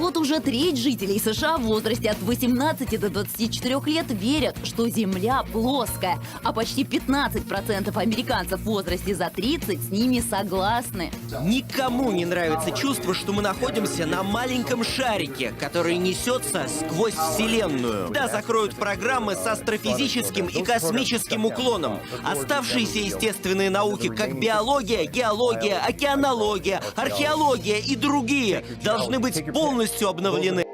Вот уже треть жителей США в возрасте от 18 до 24 лет верят, что Земля плоская, а почти 15% американцев в возрасте за 30 с ними согласны. Никому не нравится чувство, что мы находимся на маленьком шарике, который несется сквозь Вселенную. Да, закроют программы с астрофизическим и космическим уклоном. Оставшиеся естественные науки, как биология, геология, океанология, археология и другие, должны быть полностью обновлены.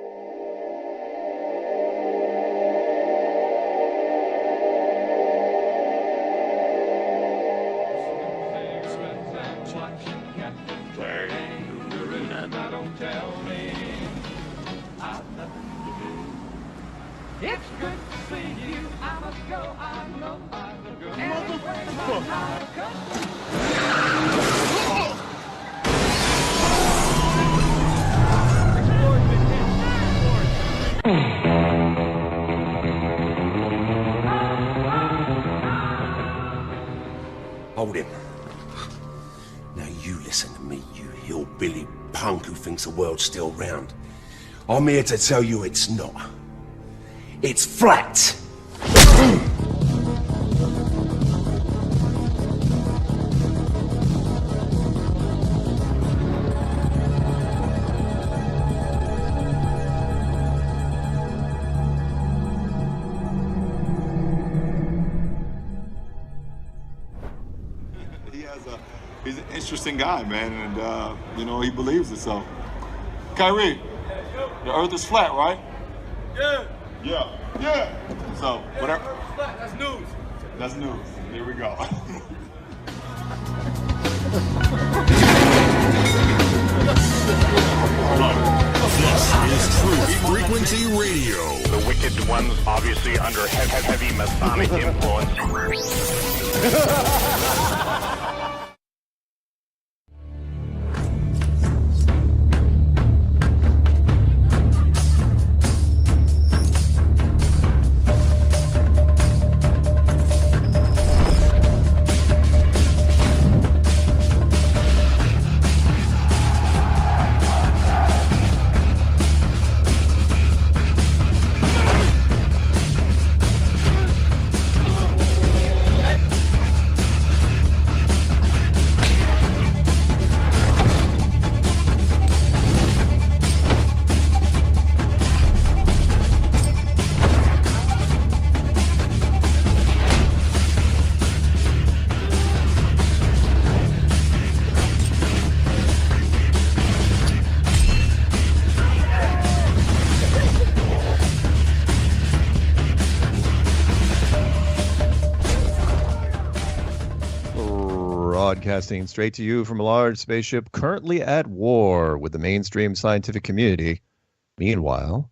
Hold him. Now you listen to me, you hillbilly punk who thinks the world's still round. I'm here to tell you it's not. It's flat! He's an interesting guy, man, and, you know, he believes it, so. Kyrie, the Earth is flat, right? Yeah. Yeah. Yeah. So, whatever. The Earth is flat. That's news. That's news. Here we go. This is Truth Frequency Radio. The wicked ones obviously under heavy Masonic influence. Broadcasting straight to you from a large spaceship currently at war with the mainstream scientific community. Meanwhile,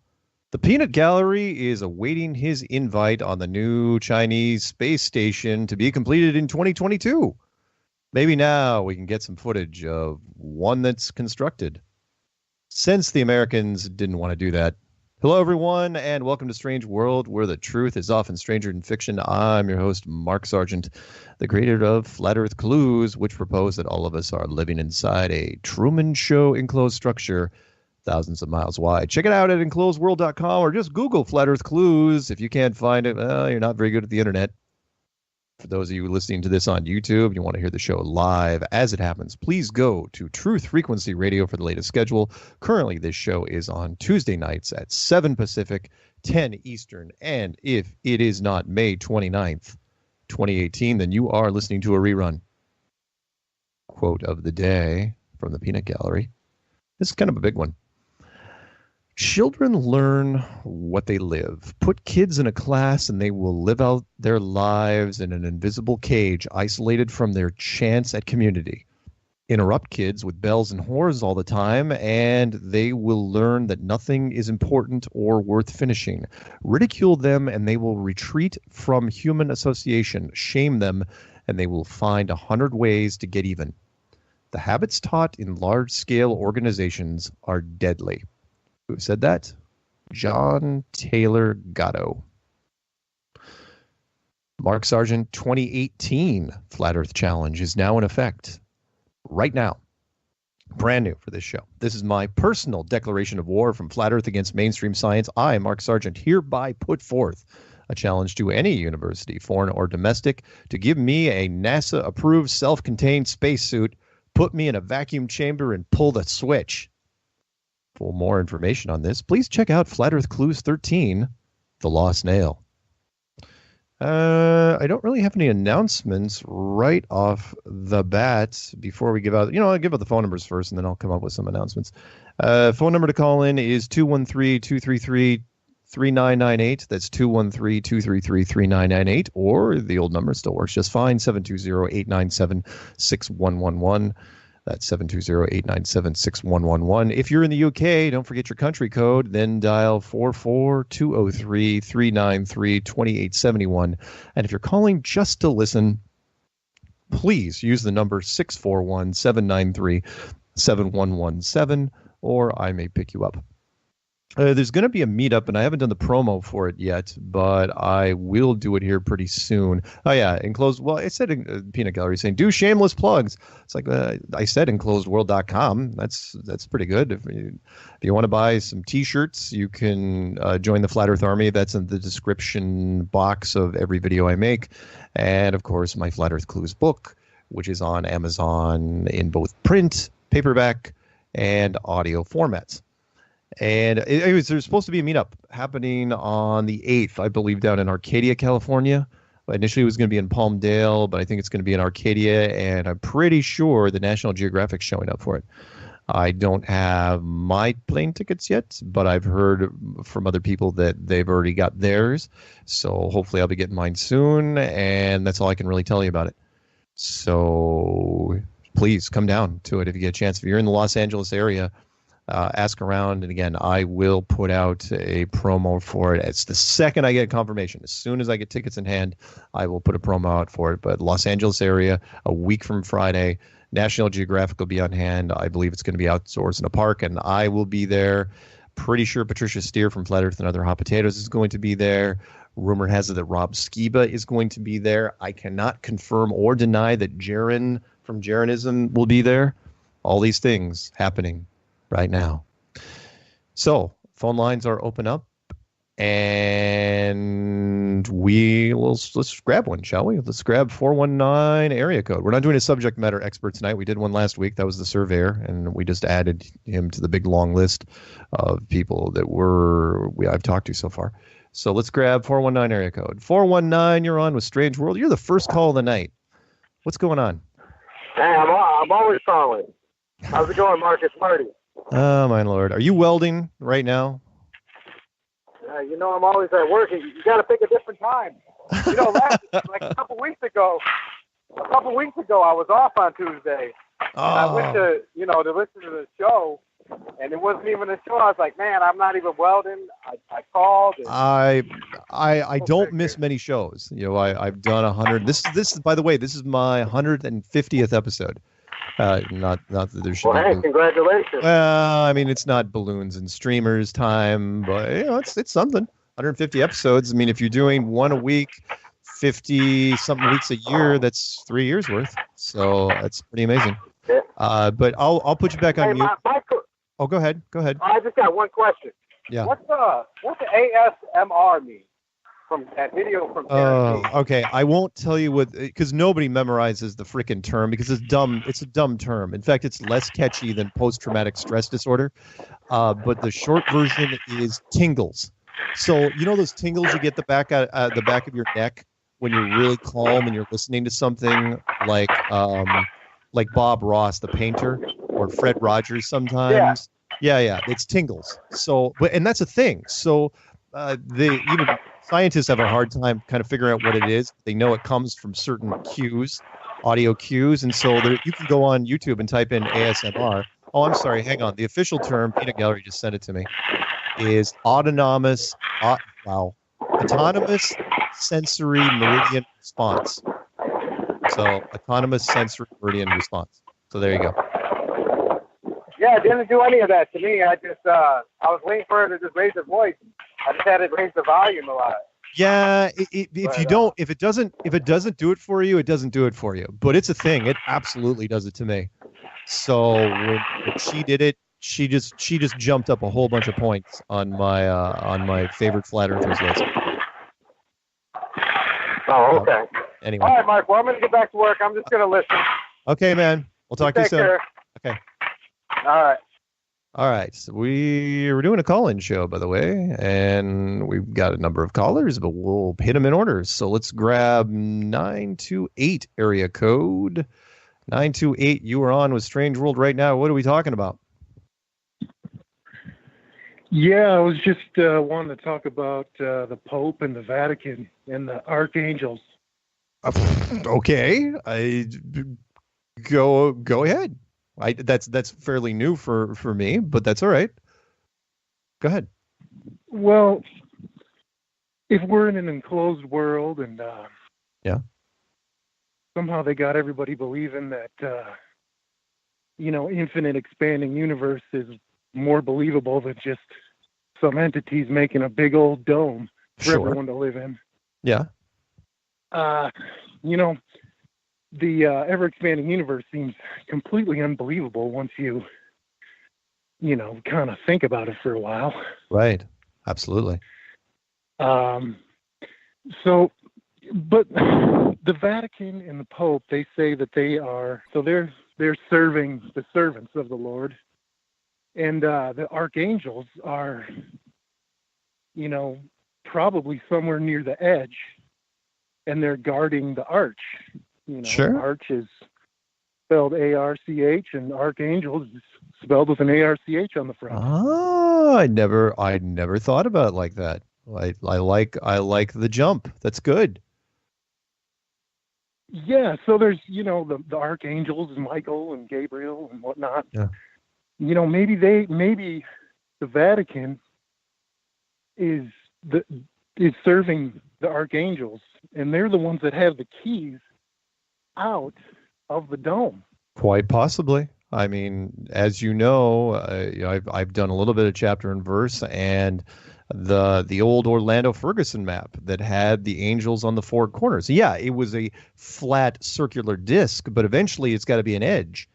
the Peanut Gallery is awaiting his invite on the new Chinese space station to be completed in 2022. Maybe now we can get some footage of one that's constructed. Since the Americans didn't want to do that. Hello, everyone, and welcome to Strange World, where the truth is often stranger than fiction. I'm your host, Mark Sargent, the creator of Flat Earth Clues, which propose that all of us are living inside a Truman Show enclosed structure thousands of miles wide. Check it out at enclosedworld.com or just Google Flat Earth Clues. If you can't find it, well, you're not very good at the internet. For those of you listening to this on YouTube, you want to hear the show live as it happens, please go to Truth Frequency Radio for the latest schedule. Currently, this show is on Tuesday nights at 7 Pacific, 10 Eastern. And if it is not May 29th, 2018, then you are listening to a rerun. Quote of the day from the Peanut Gallery. This is kind of a big one. Children learn what they live. Put kids in a class and they will live out their lives in an invisible cage, isolated from their chance at community. Interrupt kids with bells and whores all the time, and they will learn that nothing is important or worth finishing. Ridicule them and they will retreat from human association. Shame them and they will find 100 ways to get even. The habits taught in large-scale organizations are deadly. Who said that? John Taylor Gatto. Mark Sargent 2018 Flat Earth Challenge is now in effect. Right now. brand new for this show. This is my personal declaration of war from Flat Earth against mainstream science. I, Mark Sargent, hereby put forth a challenge to any university, foreign or domestic, to give me a NASA-approved self-contained spacesuit, put me in a vacuum chamber, and pull the switch. For more information on this, please check out Flat Earth Clues 13, The Lost Nail. I don't really have any announcements right off the bat before we give out. I'll give out the phone numbers first, and then I'll come up with some announcements. Phone number to call in is 213-233-3998. That's 213-233-3998, or the old number still works just fine, 720-897-6111. That's 720-897-6111. If you're in the UK, don't forget your country code, then dial 44203-393-2871. And if you're calling just to listen, please use the number 641-793-7117, or I may pick you up. There's going to be a meetup, and I haven't done the promo for it yet, but I will do it here pretty soon. Oh, yeah, enclosed. Well, I said in Peanut Gallery saying, do shameless plugs. It's like I said, enclosedworld.com. That's pretty good. If you want to buy some T-shirts, you can join the Flat Earth Army. That's in the description box of every video I make. And, of course, my Flat Earth Clues book, which is on Amazon in both print, paperback, and audio formats. And there's supposed to be a meetup happening on the 8th, I believe, down in Arcadia, California. Initially, it was going to be in Palmdale, but I think it's going to be in Arcadia, and I'm pretty sure the National Geographic's showing up for it. I don't have my plane tickets yet, but I've heard from other people that they've already got theirs. So hopefully I'll be getting mine soon, and that's all I can really tell you about it. So please come down to it if you get a chance. If you're in the Los Angeles area, ask around, and again, I will put out a promo for it. It's the second I get confirmation. As soon as I get tickets in hand, I will put a promo out for it. But Los Angeles area, a week from Friday, National Geographic will be on hand. I believe it's going to be outdoors in a park, and I will be there. Pretty sure Patricia Steer from Flat Earth and Other Hot Potatoes is going to be there. Rumor has it that Rob Skiba is going to be there. I cannot confirm or deny that Jaron from Jaronism will be there. All these things happening right now. So phone lines are open up, and let's grab one, shall we? Let's grab 419 area code. We're not doing a subject matter expert tonight. We did one last week. That was the surveyor, and we just added him to the big long list of people that I've talked to so far. So let's grab 419 area code. 419, you're on with Strange World. You're the first call of the night. What's going on? Hey, I'm always calling. How's it going, Marcus Marty? Oh, my Lord. Are you welding right now? I'm always at work. You got to pick a different time. Like a couple weeks ago, I was off on Tuesday. Oh. And I went to listen to the show, and it wasn't even a show. I was like, man, I'm not even welding. I called. And I don't miss many shows. I've done 100. This by the way, this is my 150th episode. Not that there should be. Hey, congratulations. Well, I mean, it's not balloons and streamers time, but it's something. 150 episodes. I mean, if you're doing one a week, 50 something weeks a year, that's 3 years worth. So that's pretty amazing. Yeah. But I'll put you back on mute. Oh, go ahead. I just got one question. Yeah. What's the ASMR mean? From that video from okay. I won't tell you because nobody memorizes the frickin' term because it's dumb. It's a dumb term. In fact, it's less catchy than post-traumatic stress disorder. But the short version is tingles. So those tingles you get the back of your neck when you're really calm and you're listening to something like Bob Ross, the painter, or Fred Rogers sometimes. Yeah. It's tingles. So, and that's a thing. So, even scientists have a hard time kind of figuring out what it is. They know it comes from certain cues, audio cues, and so you can go on YouTube and type in ASMR. Oh, I'm sorry. Hang on. The official term, Peanut Gallery just sent it to me, is autonomous sensory meridian response. So autonomous sensory meridian response. So there you go. Yeah, it didn't do any of that to me. I was waiting for her to just raise her voice. I just had it raise the volume a lot. Yeah, if it doesn't do it for you, it doesn't do it for you. But it's a thing. It absolutely does it to me. So when she did it, she just jumped up a whole bunch of points on my favorite flat earthers list. Oh, okay. Anyway. All right, Mark. Well, I'm going to get back to work. I'm just going to listen. Okay, man. We'll talk to you Take soon. care. Okay. All right. All right. So we're doing a call-in show, by the way, and we've got a number of callers, but we'll hit them in order. So let's grab 928 area code. 928, you are on with Strange World right now. What are we talking about? Yeah, I was just wanting to talk about the Pope and the Vatican and the archangels. Okay, go ahead. That's fairly new for me, but that's all right. Go ahead. Well, if we're in an enclosed world and yeah, somehow they got everybody believing that infinite expanding universe is more believable than just some entities making a big old dome for everyone to live in. Yeah. The ever-expanding universe seems completely unbelievable once you kind of think about it for a while. Right. Absolutely. So, but the Vatican and the Pope, they say that they're serving the servants of the Lord, and the archangels are, probably somewhere near the edge, and they're guarding the arch. Sure. Arch is spelled A-R-C-H, and archangel is spelled with an A-R-C-H on the front. Oh, I never thought about it like that. I like the jump. That's good. Yeah, so there's the archangels, Michael and Gabriel and whatnot. Yeah. Maybe the Vatican is serving the archangels, and they're the ones that have the keys out of the dome. Quite possibly. I mean, as you know, I've done a little bit of chapter and verse, and the old Orlando Ferguson map that had the angels on the four corners. Yeah, it was a flat circular disc, but eventually it's got to be an edge.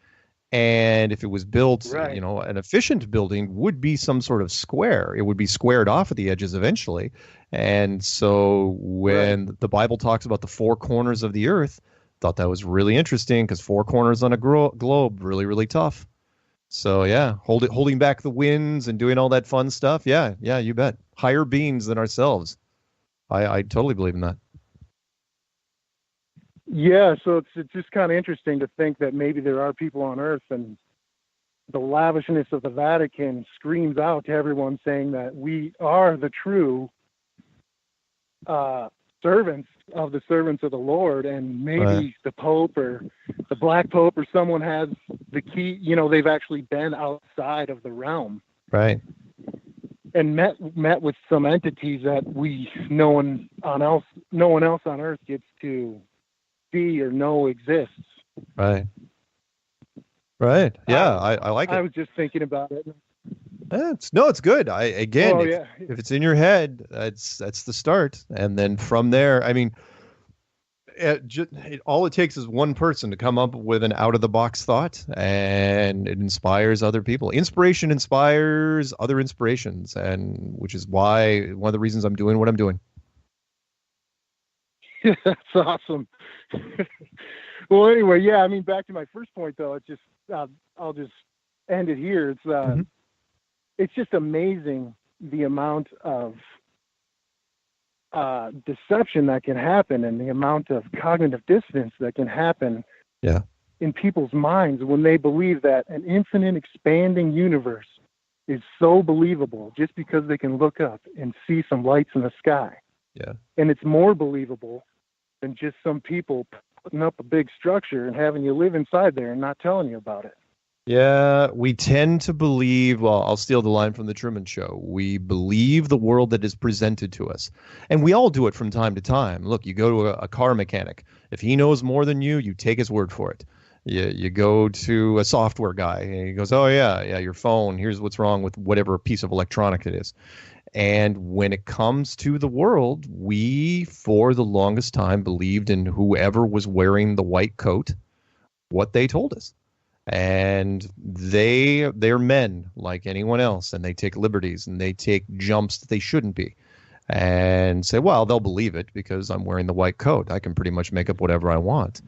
And if it was built, right, an efficient building would be some sort of square. It would be squared off at the edges eventually. And so when the Bible talks about the four corners of the earth, thought that was really interesting because four corners on a globe, really, really tough. So yeah, holding back the winds and doing all that fun stuff. Yeah, you bet. Higher beings than ourselves. I totally believe in that. Yeah, so it's just kind of interesting to think that maybe there are people on Earth, and the lavishness of the Vatican screams out to everyone saying that we are the true servants of the Lord, and maybe the Pope or the Black Pope or someone has the key. They've actually been outside of the realm, right, and met with some entities that no one else on Earth gets to see or know exists. Right. Yeah, I like it. I was just thinking about it. It's good. If it's in your head, that's the start, and then from there, I mean, all it takes is one person to come up with an out-of-the-box thought, and it inspires other people. Inspiration inspires other inspirations, and which is why one of the reasons I'm doing what I'm doing. That's awesome. Well, anyway, yeah, I mean, back to my first point, though, it's just, I'll just end it here. It's just amazing the amount of deception that can happen and the amount of cognitive dissonance that can happen in people's minds when they believe that an infinite expanding universe is so believable just because they can look up and see some lights in the sky. Yeah. And it's more believable than just some people putting up a big structure and having you live inside there and not telling you about it. Yeah, we tend to believe, well, I'll steal the line from the Truman Show. We believe the world that is presented to us. And we all do it from time to time. Look, you go to a car mechanic. If he knows more than you take his word for it. You go to a software guy and he goes, oh, yeah, your phone, here's what's wrong with whatever piece of electronic it is. And when it comes to the world, we, for the longest time, believed in whoever was wearing the white coat, what they told us. And they're men like anyone else, and they take liberties and they take jumps that they shouldn't be, and say, well, they'll believe it because I'm wearing the white coat. I can pretty much make up whatever I want.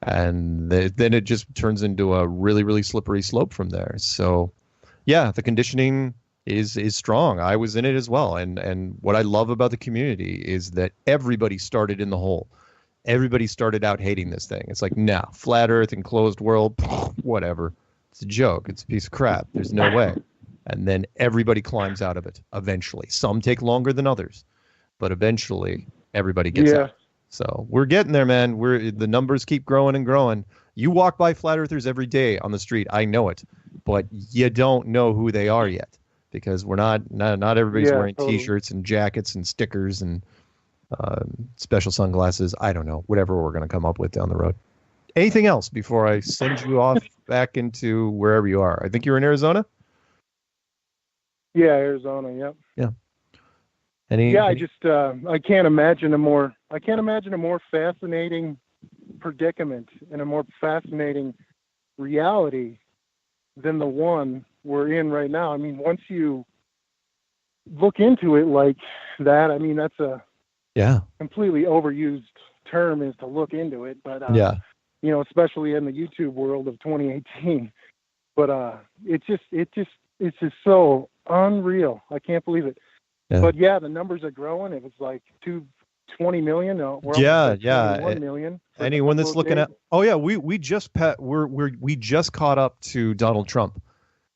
And then it just turns into a really, really slippery slope from there. So, yeah, the conditioning is strong. I was in it as well. And what I love about the community is that everybody started in the hole. Everybody started out hating this thing. It's like, nah, flat earth, enclosed world, whatever. It's a joke. It's a piece of crap. There's no way. And then everybody climbs out of it eventually. Some take longer than others, but eventually everybody gets out. So we're getting there, man. The numbers keep growing and growing. You walk by flat earthers every day on the street. I know it, but you don't know who they are yet because we're not everybody's wearing T-shirts and jackets and stickers and special sunglasses. I don't know, whatever we're going to come up with down the road. Anything else before I send you off back into wherever you are? I think you're in Arizona. Yeah, Arizona. Yep. Yeah. I can't imagine a more fascinating predicament and a more fascinating reality than the one we're in right now. I mean, once you look into it like that, I mean, that's a completely overused term, is to look into it, but you know, especially in the YouTube world of 2018. But it's just so unreal. I can't believe it. Yeah. But yeah, the numbers are growing. It was like 20 million. We're 21 million. Anyone that's looking at, we just caught up to Donald Trump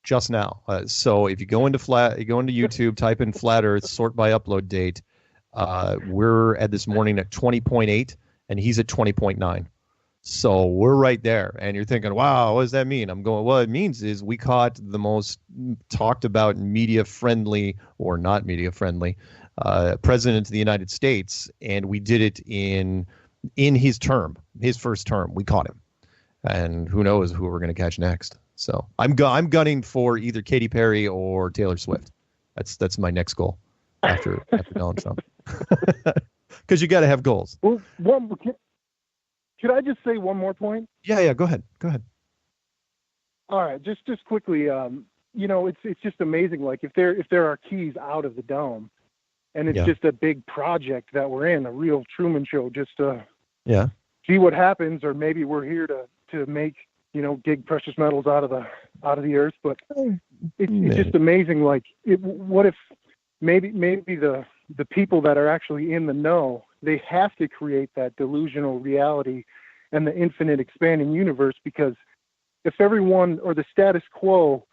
just now. So if you go into YouTube, type in flat Earth, sort by upload date. We're at this morning at 20.8, and he's at 20.9. So we're right there. And you're thinking, wow, what does that mean? I'm going, well, it means is we caught the most talked about media friendly or not media friendly president of the United States. And we did it in his first term. We caught him. And who knows who we're going to catch next. So I'm gunning for either Katy Perry or Taylor Swift. That's my next goal after Donald Trump. Because you got to have goals. Well, could I just say one more point? Yeah. Go ahead. All right, just quickly. You know, it's just amazing. Like if there are keys out of the dome, and it's just a big project that we're in, a real Truman Show, just to see what happens, or maybe we're here to make, you know, dig precious metals out of the earth. But it's just amazing. Like, what if maybe the people that are actually in the know, they have to create that delusional reality and the infinite expanding universe, because if everyone, or the status quo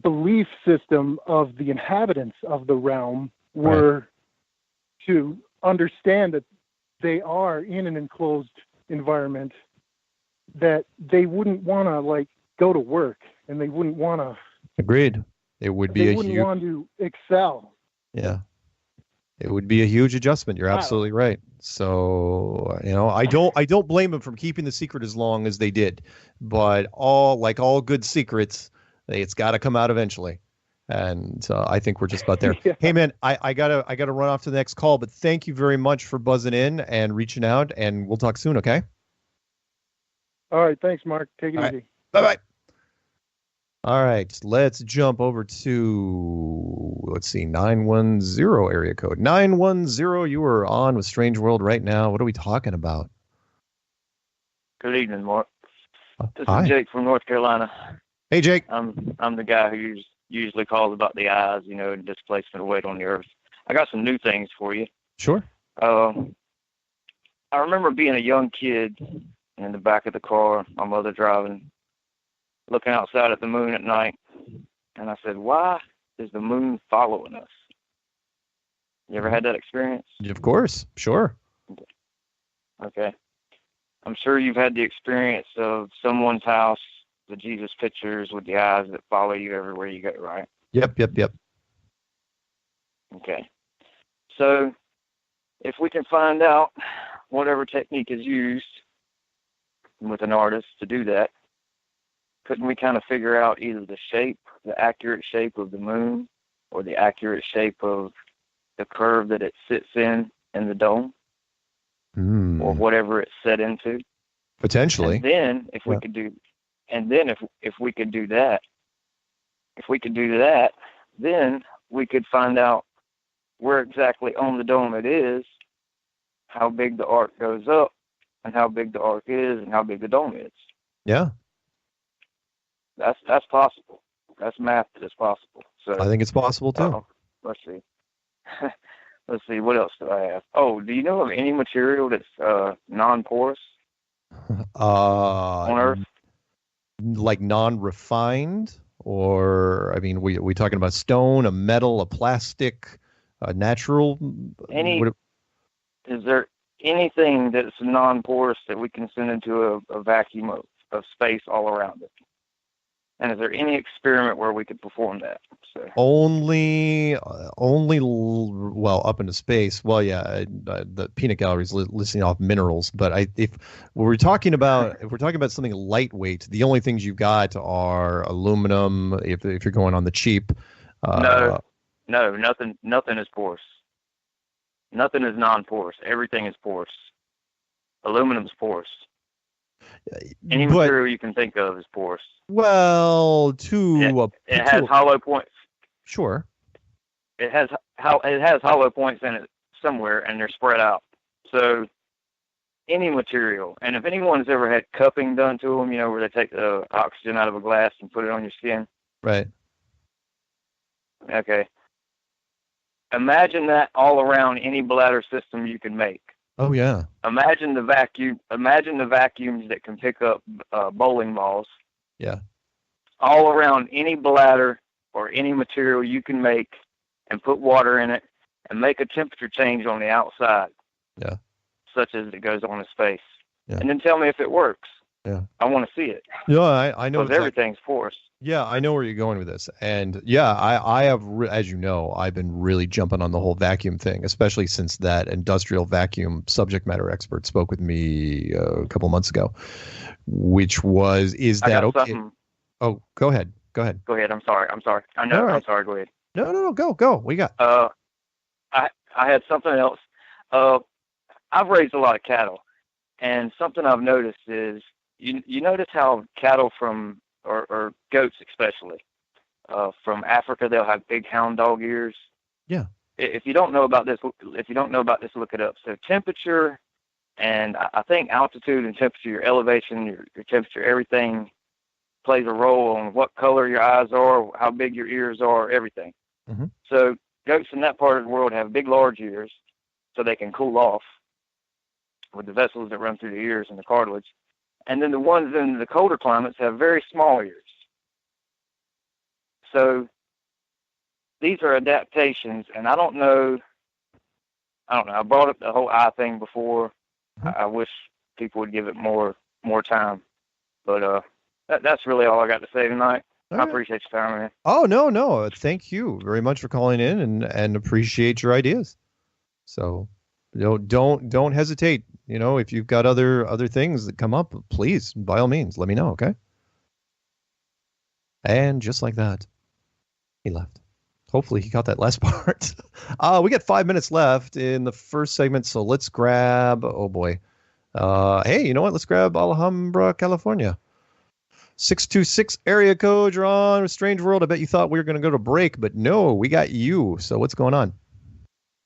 belief system of the inhabitants of the realm were to understand that they are in an enclosed environment, that they wouldn't want to like go to work, and they wouldn't want to. Agreed. It would be wouldn't want to excel. Yeah. It would be a huge adjustment. You're absolutely right. So, you know, I don't blame them from keeping the secret as long as they did, but all good secrets, it's got to come out eventually. And I think we're just about there. Hey man, I gotta run off to the next call, but thank you very much for buzzing in and reaching out, and we'll talk soon. Okay. All right. Thanks, Mark. Take it easy. Right. Bye-bye. All right, let's jump over to, 910 area code. 910, you are on with Strange World right now. What are we talking about? Good evening, Mark. This Hi. is Jake from North Carolina. Hey, Jake. I'm the guy who usually calls about the eyes, you know, and displacement of weight on the earth. I got some new things for you. Sure. I remember being a young kid in the back of the car, my mother driving, looking outside at the moon at night, and I said, why is the moon following us? You ever had that experience? Of course. Sure. Okay. I'm sure you've had the experience of someone's house, the Jesus pictures with the eyes that follow you everywhere you go, right? Yep. Okay. So if we can find out whatever technique is used with an artist to do that, couldn't we kind of figure out either the accurate shape of the moon, or the accurate shape of the curve that it sits in the dome, or whatever it's set into? Potentially. And then if we could do, if we could do that, then we could find out where exactly on the dome it is, how big the arc goes up, and how big the arc is, and how big the dome is. Yeah. That's possible. That's math that is possible. So I think it's possible too. Let's see. Let's see. What else do I have? Oh, do you know of any material that's non-porous on Earth? Like non-refined, or I mean, we talking about stone, a metal, a plastic, a natural? Is there anything that's non-porous that we can send into a vacuum of space all around it? And is there any experiment where we could perform that? So. Only, well, up into space. Well, yeah, the peanut gallery is listing off minerals, but if we're talking about something lightweight, the only things you've got are aluminum. If you're going on the cheap, no, nothing is porous. Nothing is non-porous. Everything is porous. Aluminum's porous. Any material you can think of is porous. Well, it has hollow points. Sure. It has hollow points in it somewhere, and they're spread out. So any material, and if anyone's ever had cupping done to them, where they take the oxygen out of a glass and put it on your skin. Right. Okay. Imagine that all around any bladder system you can make. Oh yeah. Imagine the vacuums that can pick up bowling balls. Yeah. All around any bladder or any material you can make, and put water in it, and make a temperature change on the outside. Yeah. Such as it goes on in space. Yeah. And then tell me if it works. Yeah. I want to see it. Yeah, I know. Because everything's porous. Yeah, I know where you're going with this. And yeah, I have, as you know, I've been really jumping on the whole vacuum thing, especially since that industrial vacuum subject matter expert spoke with me a couple months ago, is that okay? Oh, go ahead. Go ahead. I'm sorry. I know. Right. I'm sorry. Go ahead. No. Go. What you got? I had something else. I've raised a lot of cattle, and something I've noticed is you notice how cattle from or goats especially from Africa, they'll have big hound dog ears. Yeah. If you don't know about this, look it up. So temperature, and I think altitude and temperature, your elevation, your temperature, everything plays a role on what color your eyes are, how big your ears are, everything. Mm-hmm. So goats in that part of the world have big, large ears, so they can cool off with the vessels that run through the ears and the cartilage. And then the ones in the colder climates have very small ears. So these are adaptations, and I don't know. I brought up the whole eye thing before. Mm-hmm. I wish people would give it more time. But that's really all I got to say tonight. I appreciate your time, man. Oh, no. Thank you very much for calling in and appreciate your ideas. So, don't hesitate. If you've got other things that come up, please, by all means, let me know, okay? And just like that, he left. Hopefully he got that last part. We got 5 minutes left in the first segment, so let's grab, oh boy. Hey, you know what? Let's grab Alhambra, California. 626 area code. You're on Strange World. I bet you thought we were going to go to break, but no, we got you. So what's going on?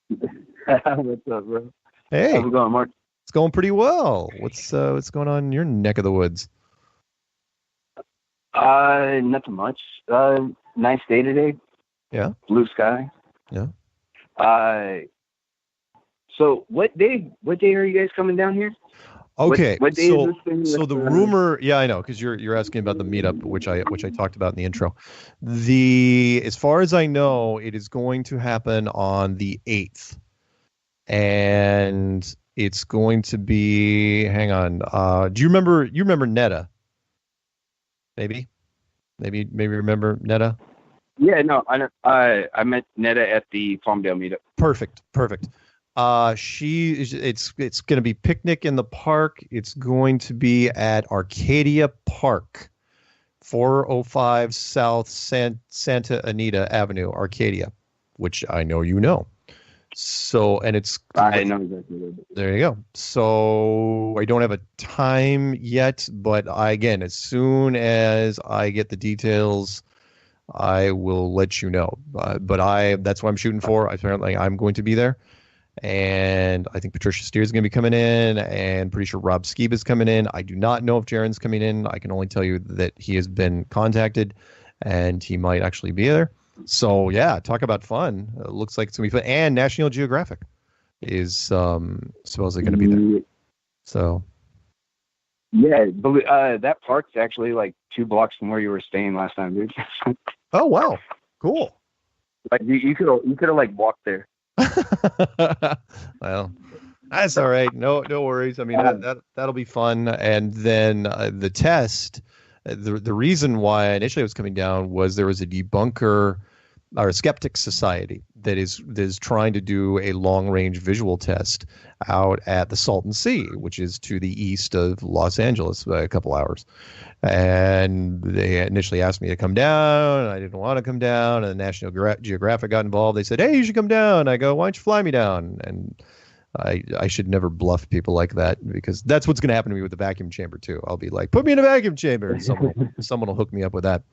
What's up, bro? Hey. How's it going, Mark? It's going pretty well. What's going on in your neck of the woods? Nothing much. Nice day today. Yeah. Blue sky. Yeah. So what day are you guys coming down here? Okay. What day is this thing? So the rumor, yeah, I know, because you're asking about the meetup, which I talked about in the intro. As far as I know, it is going to happen on the 8th. And it's going to be, hang on. Do you remember Netta? Maybe remember Netta? Yeah, no, I met Netta at the Palmdale meetup. Perfect. It's going to be picnic in the park. It's going to be at Arcadia Park, 405 South Santa Anita Avenue, Arcadia, which I know you know. So, and it's... I know exactly what it is. There you go. So I don't have a time yet, but again, as soon as I get the details, I will let you know. But that's what I'm shooting for. Apparently, I'm going to be there. And I think Patricia Steer is going to be coming in, and pretty sure Rob Skiba is coming in. I do not know if Jaron's coming in. I can only tell you that he has been contacted, and he might actually be there. So, yeah, talk about fun. It looks like it's going to be fun. And National Geographic is supposedly going to be there. So, yeah, that park's actually like 2 blocks from where you were staying last time, dude. Oh, wow. Cool. Like you could have like walked there. Well, that's all right. No worries. I mean, that'll be fun. And then the test, the reason why initially I was coming down was there was a debunker or a skeptic society that is trying to do a long range visual test out at the Salton Sea, which is to the east of Los Angeles by a couple hours. And they initially asked me to come down. I didn't want to come down. And the National Geographic got involved. They said, "Hey, you should come down." I go, "Why don't you fly me down?" And I should never bluff people like that, because that's what's going to happen to me with the vacuum chamber too. I'll be like, "Put me in a vacuum chamber." And someone will hook me up with that.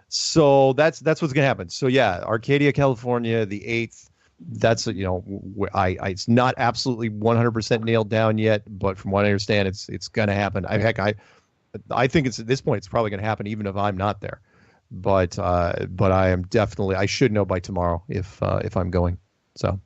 So that's what's going to happen. So yeah, Arcadia, California, the 8th. That's it's not absolutely 100% nailed down yet, but from what I understand, it's going to happen. I think it's at this point it's probably going to happen even if I'm not there. But I am definitely, I should know by tomorrow if I'm going. So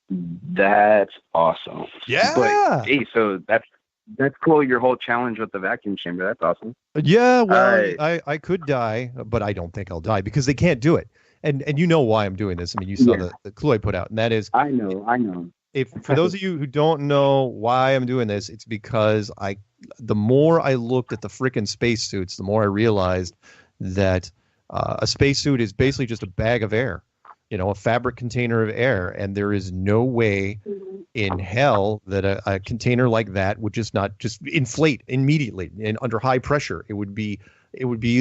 that's awesome. Yeah. But, hey, so that's cool. Your whole challenge with the vacuum chamber. That's awesome. Yeah. Well, I could die, but I don't think I'll die because they can't do it. And you know why I'm doing this. I mean, you saw the clue I put out, and that is I know. If for those of you who don't know why I'm doing this, it's because the more I looked at the frickin' spacesuits, the more I realized that a spacesuit is basically just a bag of air, a fabric container of air, and there is no way in hell that a container like that would just inflate immediately and under high pressure. It would be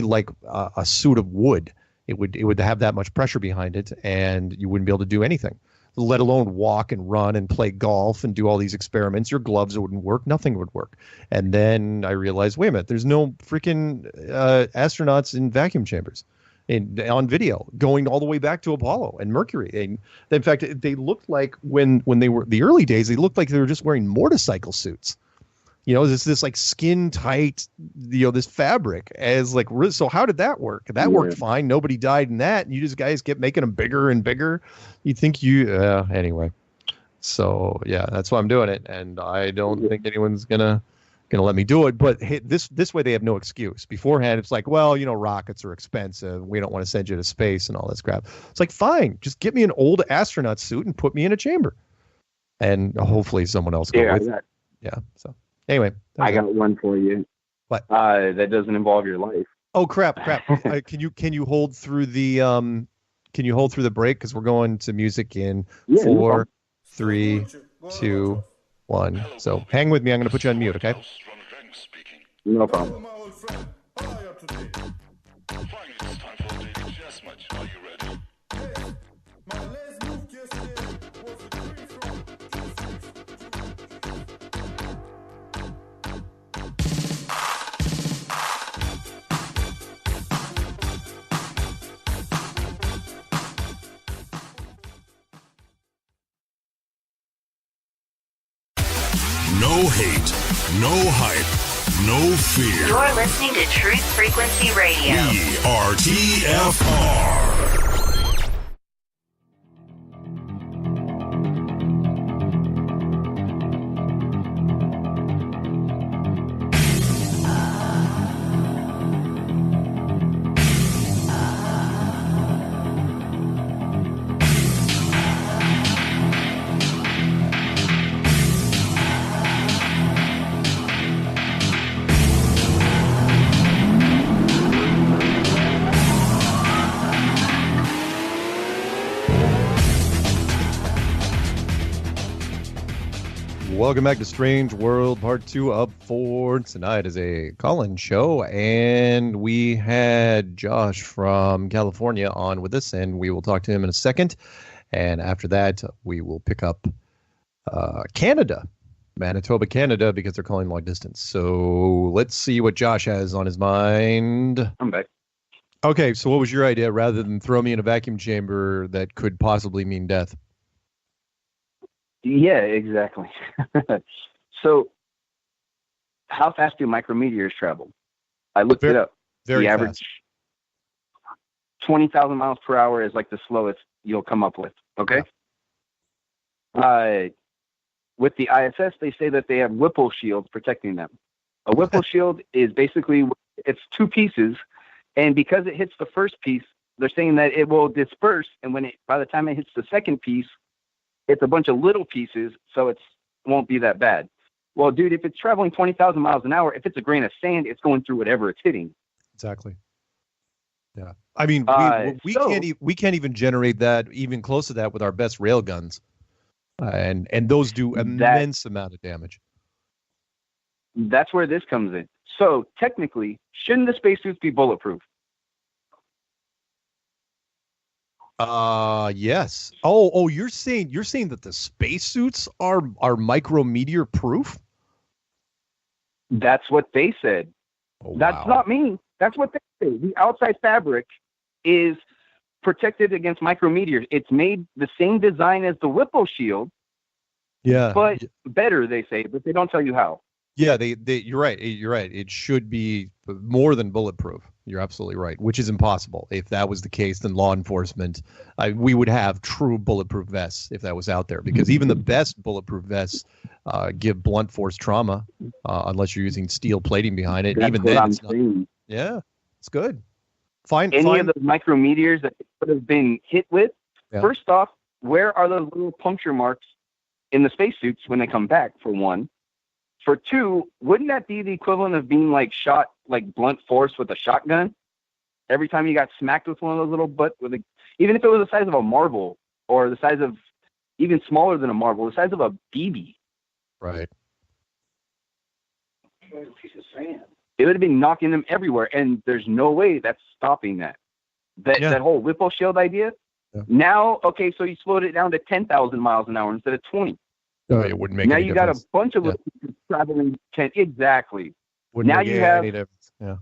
like a suit of wood. It would have that much pressure behind it, and you wouldn't be able to do anything, let alone walk and run and play golf and do all these experiments. Your gloves wouldn't work. Nothing would work. And then I realized, wait a minute, there's no freaking astronauts in vacuum chambers on video going all the way back to Apollo and Mercury. And in fact, they looked like when they were the early days, they looked like they were just wearing motorcycle suits. This like skin tight, this fabric as like, so how did that work? That worked fine. Nobody died in that. You just guys kept making them bigger and bigger. You think anyway. So yeah, that's why I'm doing it. And I don't think anyone's gonna let me do it. But hey, this way they have no excuse. Beforehand, it's like, well, rockets are expensive. We don't want to send you to space and all this crap. It's like, fine, just get me an old astronaut suit and put me in a chamber. And hopefully someone else go with it. Yeah. So anyway, I got one for you. What? That doesn't involve your life. Oh crap! Can you hold through the break, because we're going to music in 4, 3, 2, 1. So hang with me. I'm going to put you on mute. Okay. No problem. No hate, no hype, no fear. You're listening to Truth Frequency Radio. We are TFR. Welcome back to Strange World Part 2 of 4. Tonight is a call-in show, and we had Josh from California on with us, and we will talk to him in a second. And after that, we will pick up Canada, Manitoba, Canada, because they're calling long distance. So let's see what Josh has on his mind. I'm back. Okay, so what was your idea rather than throw me in a vacuum chamber that could possibly mean death? Yeah, exactly. So how fast do micrometeors travel? I looked it up. Very the fast. average 20,000 miles per hour is like the slowest you'll come up with. Okay. With the ISS, they say that they have Whipple shields protecting them. A Whipple shield is basically, it's two pieces, and because it hits the first piece, they're saying that it will disperse, and by the time it hits the second piece, it's a bunch of little pieces, so it won't be that bad. Well, dude, if it's traveling 20,000 miles an hour, if it's a grain of sand, it's going through whatever it's hitting. Exactly. Yeah. I mean, we can't even generate that even close to that with our best rail guns. And those do immense amount of damage. That's where this comes in. So technically, shouldn't the spacesuits be bulletproof? Yes. Oh, you're saying that the spacesuits are micrometeor proof? That's what they said. Oh, That's not me. That's what they say. The outside fabric is protected against micrometeors. It's made the same design as the Whipple shield. Yeah. But better, they say, but they don't tell you how. Yeah, you're right. You're right. It should be more than bulletproof. You're absolutely right, which is impossible. If that was the case, then law enforcement, we would have true bulletproof vests if that was out there, because even the best bulletproof vests give blunt force trauma unless you're using steel plating behind it. That's even what then, I'm it's not. saying. Yeah, it's good. Any of those micrometeors that could have been hit with, first off, where are those little puncture marks in the spacesuits when they come back, for one? For two, wouldn't that be the equivalent of being like shot like blunt force with a shotgun? Every time you got smacked with one of those little even if it was the size of a marble or the size of even smaller than a marble, the size of a BB. Right. A piece of sand. It would have been knocking them everywhere, and there's no way that's stopping that. That whole Whipple shield idea. Yeah. Now, okay, so you slowed it down to 10,000 miles an hour instead of 20. It wouldn't make now any you difference. got a bunch of little people traveling 10. Exactly. Wouldn't now make you have any difference. Yeah.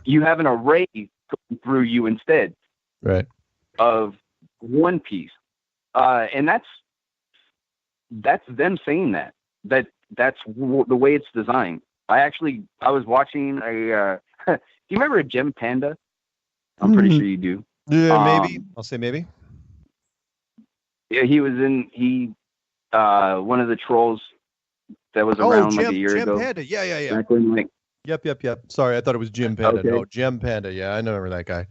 You have an array going through you instead. Right. Of one piece, and that's them saying that's the way it's designed. I was watching a. Do you remember a Gem Panda? I'm pretty sure you do. Yeah, maybe. I'll say maybe. Yeah, he was in one of the trolls that was around like a year ago. Gem Panda. Yeah. Back when, like, Yep. Sorry, I thought it was Jim Panda. Okay. No, Gem Panda. Yeah, I remember that guy.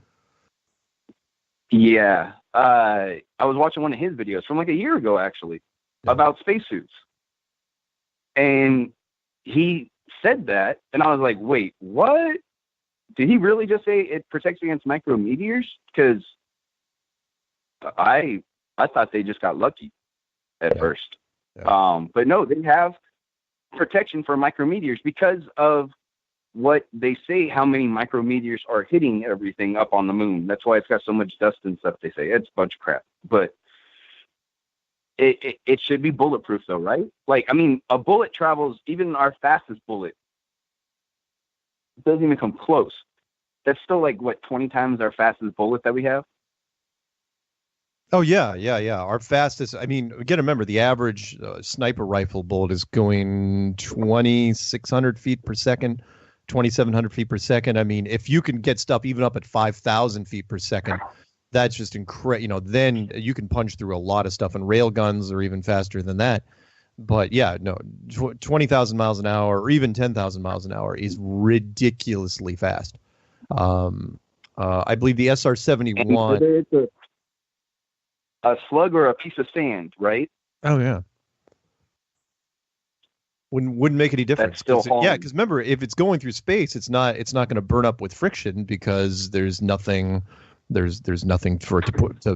Yeah. I was watching one of his videos from like a year ago, actually, about spacesuits. And he said that, and I was like, wait, what? Did he really just say it protects against micrometeors? Because I thought they just got lucky at first. Yeah. But no, they have protection for micrometeors because of what they say, how many micrometeors are hitting everything up on the moon. That's why it's got so much dust and stuff, they say. It's a bunch of crap. But it should be bulletproof, though, right? Like, I mean, a bullet travels, even our fastest bullet doesn't even come close. That's still like, what, 20 times our fastest bullet that we have? Oh, yeah. Our fastest, I mean, again, remember, the average sniper rifle bullet is going 2,600 feet per second, 2,700 feet per second. I mean, if you can get stuff even up at 5,000 feet per second, that's just incredible. Then you can punch through a lot of stuff, and rail guns are even faster than that. But yeah, no, 20,000 miles an hour or even 10,000 miles an hour is ridiculously fast. I believe the SR-71. It's a slug or a piece of sand, right? Oh yeah. Wouldn't make any difference. That's still yeah, because remember, if it's going through space, it's not going to burn up with friction because there's nothing for it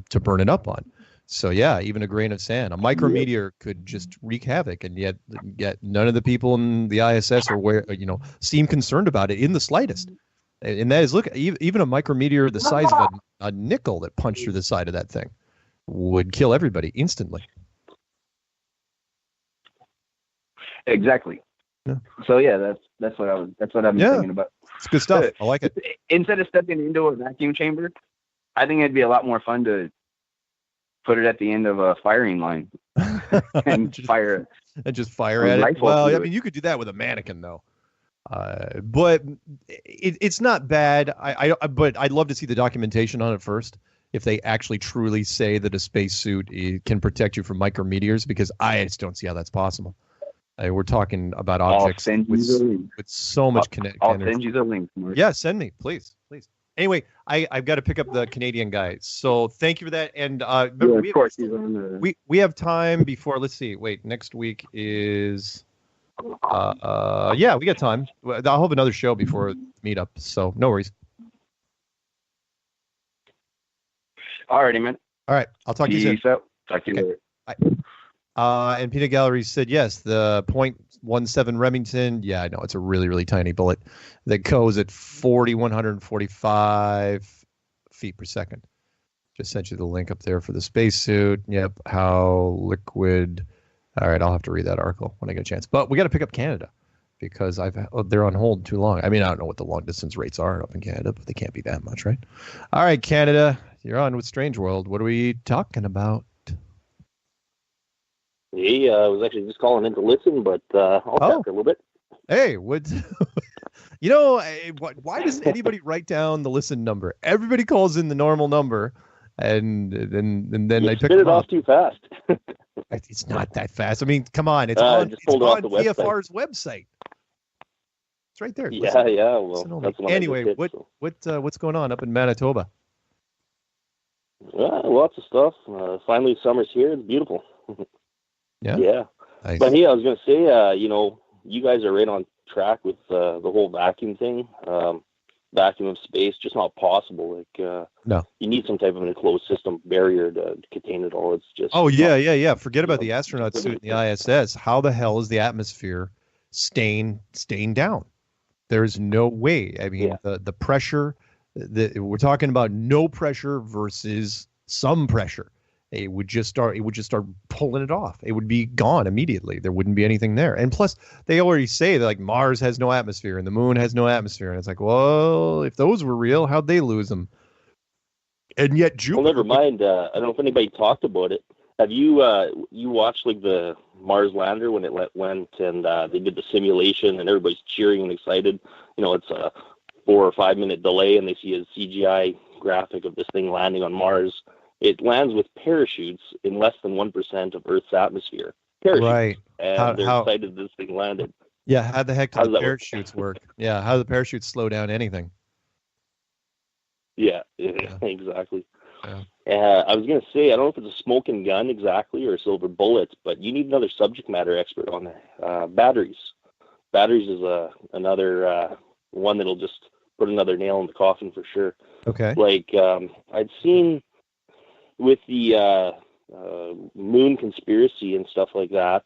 to burn it up on. So yeah, even a grain of sand, a micrometeor could just wreak havoc, and yet none of the people in the ISS seem concerned about it in the slightest. And that is, look, even a micrometeor the size of a nickel that punched through the side of that thing. would kill everybody instantly. Exactly. Yeah. So yeah, that's what I'm thinking about. It's good stuff. I like it. Instead of stepping into a vacuum chamber, I think it'd be a lot more fun to put it at the end of a firing line and just fire at it. Well, I mean, you could do that with a mannequin though. But it's not bad. But I'd love to see the documentation on it first. If they actually truly say that a spacesuit can protect you from micrometeors, because I just don't see how that's possible. We're talking about objects with so much kinetic energy. I'll send you the link, Mark. Yeah, send me, please. Anyway, I've got to pick up the Canadian guy. So thank you for that. And remember, of course, he's on the... we have time before. Let's see. Wait, next week is. Yeah, we got time. I'll have another show before meetup, so no worries. Alrighty, man. All right, I'll talk to you soon. Talk to you later. Bye. And Peanut Gallery said yes, the .17 Remington. Yeah, I know it's a really, really tiny bullet that goes at 4,145 feet per second. Just sent you the link up there for the spacesuit. Yep, how liquid. All right, I'll have to read that article when I get a chance. But we got to pick up Canada because they're on hold too long. I mean, I don't know what the long distance rates are up in Canada, but they can't be that much, right? All right, Canada, you're on with Strange World. What are we talking about? Hey, I was actually just calling in to listen, but I'll talk a little bit. Hey, what? Why doesn't anybody write down the listen number? Everybody calls in the normal number, and then they pick it off too fast. It's not that fast. I mean, come on, it's on VFR's website. It's right there. Yeah. Well, that's anyway, what's going on up in Manitoba? Lots of stuff. Finally, summer's here. It's beautiful. Yeah. Nice. But hey, I was going to say, you guys are right on track with the whole vacuum thing. Vacuum of space, just not possible. No. You need some type of an enclosed system barrier to contain it all. It's just. Oh, yeah. Forget about the astronaut suit in the ISS. How the hell is the atmosphere staying down? There's no way. I mean, the pressure, we're talking about no pressure versus some pressure. It would just start pulling it off. It would be gone immediately. There wouldn't be anything there. And plus, they already say that like Mars has no atmosphere and the moon has no atmosphere. And it's like, well, if those were real, how'd they lose them? And yet Jupiter. Well, never mind. I don't know if anybody talked about it. Have you you watched like the Mars lander when it went and they did the simulation and everybody's cheering and excited? It's a 4 or 5 minute delay and they see a CGI graphic of this thing landing on Mars. It lands with parachutes in less than 1% of Earth's atmosphere. Parachutes. Right. And they're excited this thing landed. Yeah, how the heck do the parachutes work? Yeah, how do the parachutes slow down anything? Yeah, exactly. Yeah. I was going to say, I don't know if it's a smoking gun exactly or a silver bullet, but you need another subject matter expert on there. Batteries. Batteries is another one that'll just put another nail in the coffin for sure. Okay. Like, I'd seen with the moon conspiracy and stuff like that.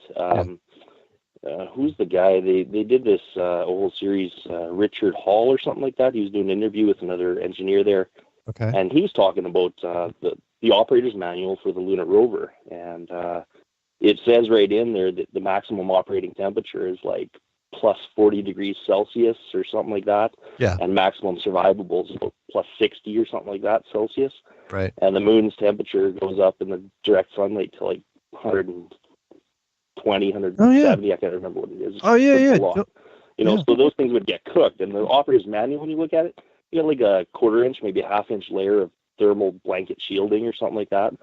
Who's the guy? They did this whole series, Richard Hall or something like that. He was doing an interview with another engineer there. Okay. And he was talking about the operator's manual for the lunar rover. And it says right in there that the maximum operating temperature is like plus 40 degrees Celsius or something like that. Yeah. And maximum survivable is about plus 60 or something like that Celsius. Right. And the moon's temperature goes up in the direct sunlight to like 120, 170. I can't remember what it is. Oh, yeah. So those things would get cooked. And the operator's manual, when you look at it, you got like a 1/4 inch, maybe a 1/2 inch layer of thermal blanket shielding or something like that.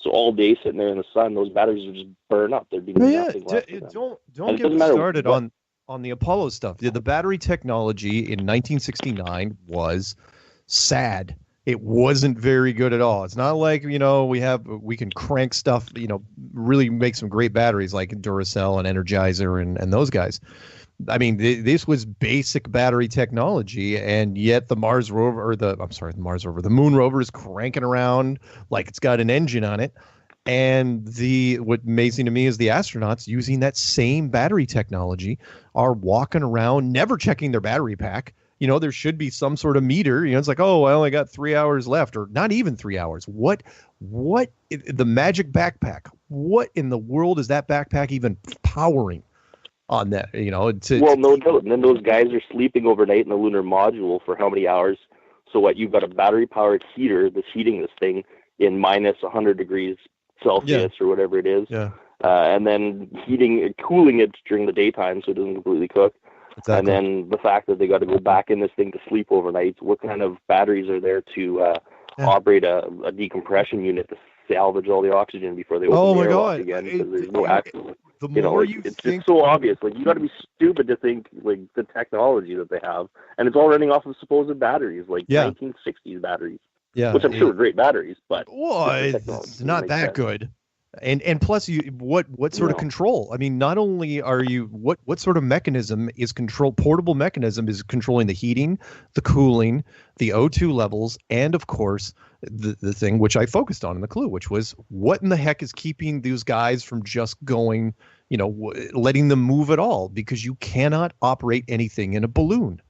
So all day sitting there in the sun, those batteries would just burn up. There'd be nothing left of them. Don't get me started on the Apollo stuff. The battery technology in 1969 was sad. It wasn't very good at all. It's not like, we can crank stuff, really make some great batteries like Duracell and Energizer and those guys. I mean, this was basic battery technology, and yet the Moon rover is cranking around like it's got an engine on it. And what amazing to me is the astronauts using that same battery technology are walking around, never checking their battery pack, there should be some sort of meter. It's like, oh, I only got 3 hours left, or not even 3 hours. What the magic backpack? What in the world is that backpack even powering on that? No doubt. And then those guys are sleeping overnight in the lunar module for how many hours? So what? You've got a battery-powered heater that's heating this thing in minus 100 degrees Celsius or whatever it is. Yeah. And then cooling it during the daytime so it doesn't completely cook. Exactly. And then the fact that they got to go back in this thing to sleep overnight. What kind of batteries are there to operate a decompression unit to salvage all the oxygen before they open the airlock again? Because there's no actual. It's just so obvious. Like, you got to be stupid to think like the technology that they have, and it's all running off of supposed batteries, like 1960s batteries. Yeah, which I'm sure are great batteries, but it's not that good. And plus, what sort of control? I mean, not only are you what sort of mechanism is portable mechanism is controlling the heating, the cooling, the O2 levels, and of course the thing which I focused on in the clue, which was what in the heck is keeping these guys from just going, letting them move at all, because you cannot operate anything in a balloon.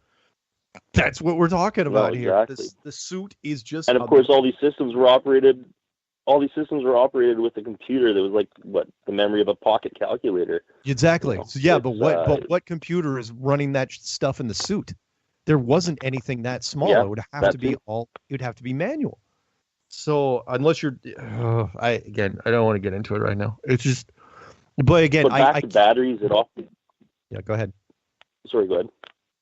That's what we're talking about here. The suit is just, and of course all these systems were operated. All these systems were operated with a computer that was like the memory of a pocket calculator. Exactly. So but what computer is running that stuff in the suit? There wasn't anything that small. It would have to be It would have to be manual. So unless you're, I don't want to get into it right now. It's just, but again, back to batteries. Yeah, go ahead. Sorry, go ahead.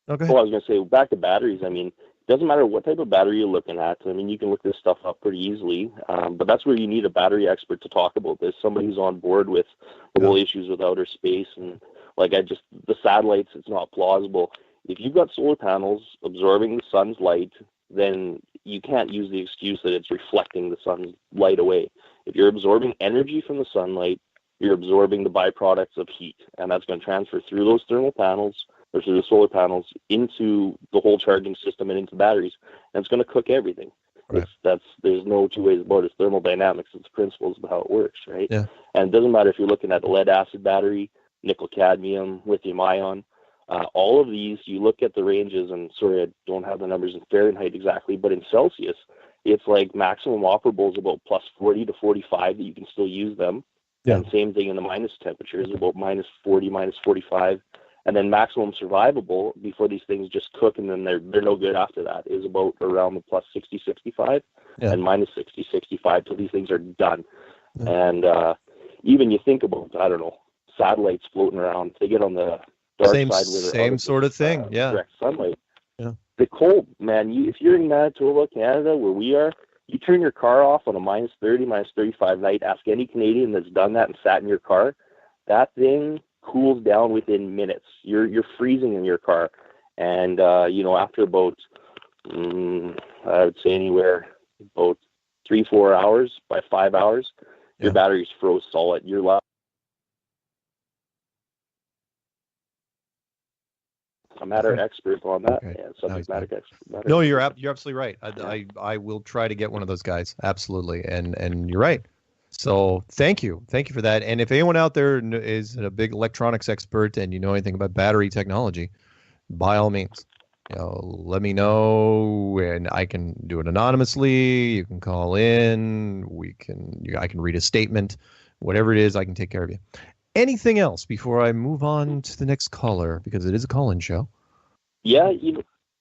No, go ahead. Well, I was going to say back to batteries. I mean, it doesn't matter what type of battery you're looking at. I mean, you can look this stuff up pretty easily, but that's where you need a battery expert to talk about this. Somebody who's on board with the whole issues with outer space and the satellites. It's not plausible. If you've got solar panels absorbing the sun's light, then you can't use the excuse that it's reflecting the sun's light away. If you're absorbing energy from the sunlight, you're absorbing the byproducts of heat, and that's going to transfer through those thermal panels or through the solar panels into the whole charging system and into batteries, and it's going to cook everything. Right. There's no two ways about it. It's thermodynamics. It's principles of how it works, right? Yeah. And it doesn't matter if you're looking at a lead acid battery, nickel cadmium, lithium ion. All of these, you look at the ranges, and sorry, I don't have the numbers in Fahrenheit exactly, but in Celsius, it's like maximum operable is about plus 40 to 45 that you can still use them. Yeah. And same thing in the minus temperatures, about minus 40, minus 45. And then maximum survivable before these things just cook and then they're no good after that is about around the plus 60, 65 and minus 60, 65 till these things are done. Yeah. And even you think about, I don't know, satellites floating around, they get on the dark side where they're same sort of thing. Direct sunlight. Yeah. The cold, man, if you're in Manitoba, Canada, where we are, you turn your car off on a minus 30, minus 35 night. Ask any Canadian that's done that and sat in your car. That thing cools down within minutes. You're freezing in your car, and after about I would say anywhere about 3-4 hours, by 5 hours, your battery's froze solid. You're allowed. A matter expert on that. Okay. Yeah, subject matter expert. No, you're absolutely right. I will try to get one of those guys. Absolutely, and you're right. So thank you for that. And if anyone out there is a big electronics expert and you know anything about battery technology, by all means, let me know, and I can do it anonymously. You can call in. I can read a statement, whatever it is. I can take care of you. Anything else before I move on to the next caller, because it is a call-in show? Yeah,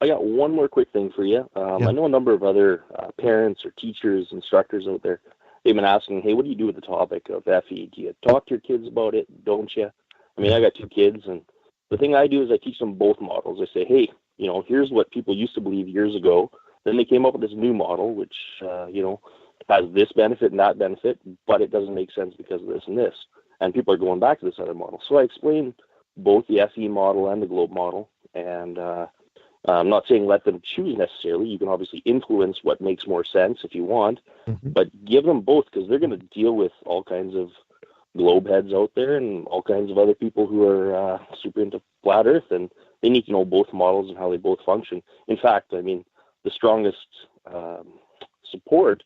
I got one more quick thing for you. I know a number of other parents or teachers, instructors out there. They've been asking, hey, what do you do with the topic of FE? Do you talk to your kids about it? Don't you? I mean, I got 2 kids, and the thing I do is I teach them both models. I say, hey, here's what people used to believe years ago. Then they came up with this new model, which, has this benefit and that benefit, but it doesn't make sense because of this and this. And people are going back to this other model. So I explain both the FE model and the Globe model. And I'm not saying let them choose necessarily. You can obviously influence what makes more sense if you want, but give them both, because they're going to deal with all kinds of globe heads out there and all kinds of other people who are super into flat Earth, and they need to know both models and how they both function. In fact, I mean, the strongest support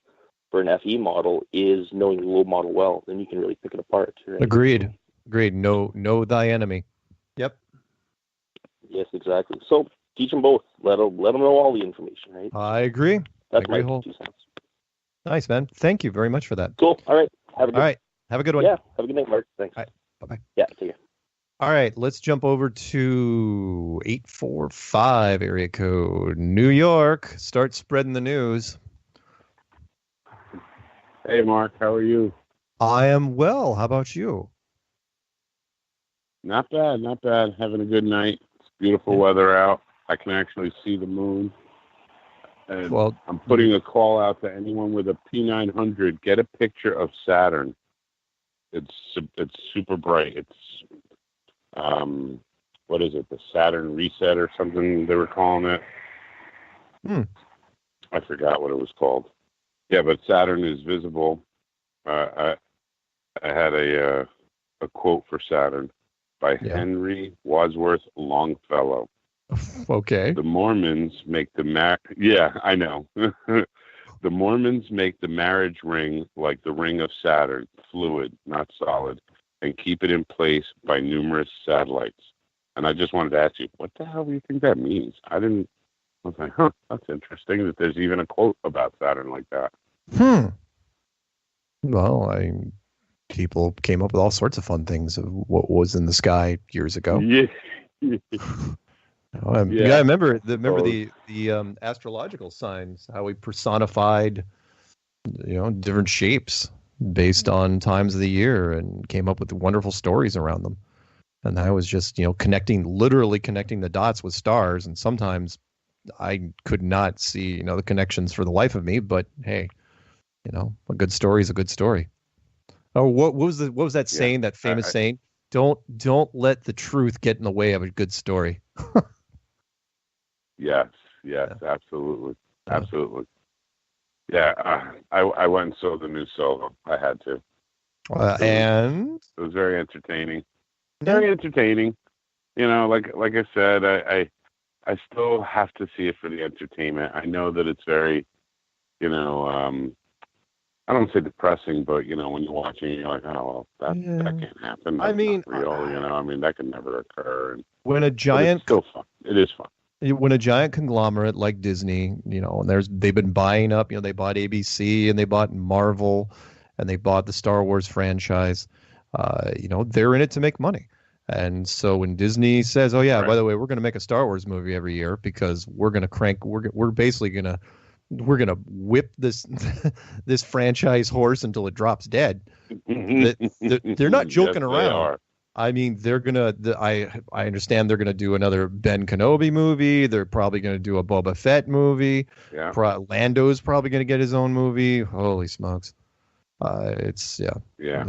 for an FE model is knowing the globe model well. Then you can really pick it apart. Right? Agreed. Know thy enemy. Yep. Yes, exactly. So teach them both. Let them know all the information, right? I agree. That's my 2 cents. Nice, man. Thank you very much for that. Cool. All right. Have a good one. Yeah. Have a good night, Mark. Thanks. All right. Bye-bye. Yeah, take care. All right, let's jump over to 845 area code, New York. Start spreading the news. Hey, Mark, how are you? I am well. How about you? Not bad, not bad. Having a good night. It's beautiful weather out. I can actually see the moon. And I'm putting a call out to anyone with a P900. Get a picture of Saturn. It's super bright. It's what is it? The Saturn reset or something they were calling it. I forgot what it was called. Yeah, but Saturn is visible. I had a quote for Saturn by Henry Wadsworth Longfellow. Okay. The Mormons make the Yeah, I know. The Mormons make the marriage ring like the ring of Saturn, fluid, not solid, and keep it in place by numerous satellites. And I just wanted to ask you, what the hell do you think that means? I was like, that's interesting that there's even a quote about Saturn like that. Well, people came up with all sorts of fun things of what was in the sky years ago. Yeah. I remember the astrological signs, how we personified, different shapes based on times of the year and came up with wonderful stories around them. And I was just, literally connecting the dots with stars. And sometimes I could not see, the connections for the life of me. But hey, a good story is a good story. Oh, what was that saying? That famous saying? Don't let the truth get in the way of a good story. Yes, absolutely. Yeah, I went and saw the new Solo. I had to. And it was very entertaining. Very entertaining. Like I said, I still have to see it for the entertainment. I know that it's very, I don't say depressing, but when you're watching, you're like, oh well, that can't happen. That's not real. That could never occur. And when a giant, it's still fun. It is fun. When a giant conglomerate like Disney, and they've been buying up, they bought ABC and they bought Marvel and they bought the Star Wars franchise, they're in it to make money. And so when Disney says, oh yeah, by the way, we're going to make a Star Wars movie every year because we're going to we're basically going to whip this this franchise horse until it drops dead. They're not joking around. I mean, they're gonna. I understand they're gonna do another Ben Kenobi movie. They're probably gonna do a Boba Fett movie. Yeah. Lando's probably gonna get his own movie. Holy smokes! Yeah.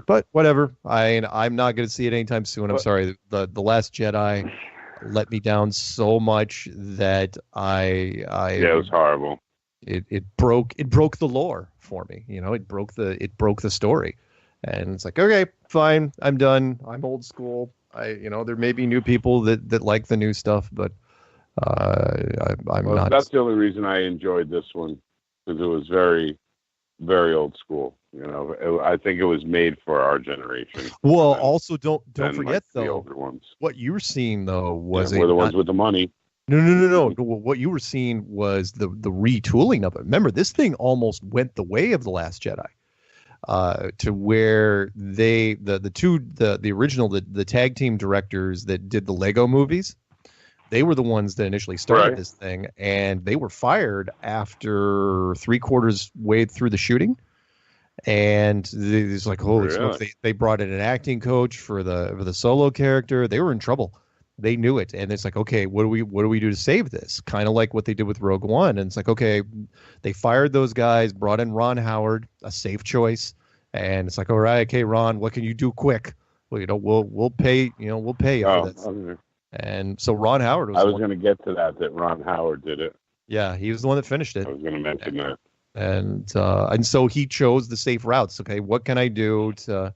But whatever. I'm not gonna see it anytime soon. I'm sorry. The Last Jedi let me down so much that it was horrible. It broke the lore for me. It broke the story. And it's like, okay, fine, I'm done. I'm old school. There may be new people that like the new stuff, but I'm not. That's the only reason I enjoyed this one, because it was very, very old school. I think it was made for our generation. Well, also don't forget though, the older ones. What you were seeing though was we're the ones with the money. No. What you were seeing was the retooling of it. Remember, this thing almost went the way of The Last Jedi. To where the original tag team directors that did the Lego movies, they were the ones that initially started this thing, and they were fired after 3/4 way through the shooting. And it's like, holy smokes, they brought in an acting coach for the Solo character. They were in trouble. They knew it, and it's like, okay, what do we do to save this? Kind of like what they did with Rogue One. And it's like, okay, they fired those guys, brought in Ron Howard, a safe choice, and it's like, all right, okay, Ron, what can you do quick? Well, we'll pay you for this. Okay. And so Ron Howard was. I was going to get to that Ron Howard did it. Yeah, he was the one that finished it. I was going to mention that. And so he chose the safe routes. Okay, what can I do to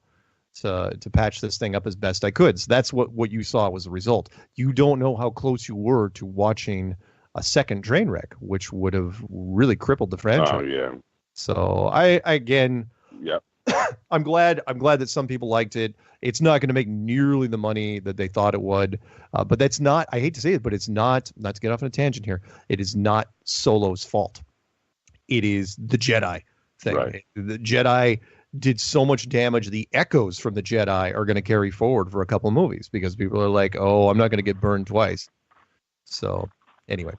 patch this thing up as best I could? So that's what you saw was the result. You don't know how close you were to watching a second train wreck, which would have really crippled the franchise. Oh yeah. So I again, yep. I'm glad that some people liked it. It's not going to make nearly the money that they thought it would, but that's not. I hate to say it, but it's not to get off on a tangent here. It is not Solo's fault. It is the Jedi thing. Right. The Jedi did so much damage. The echoes from the Jedi are going to carry forward for a couple of movies because people are like, "Oh, I'm not going to get burned twice." So, anyway.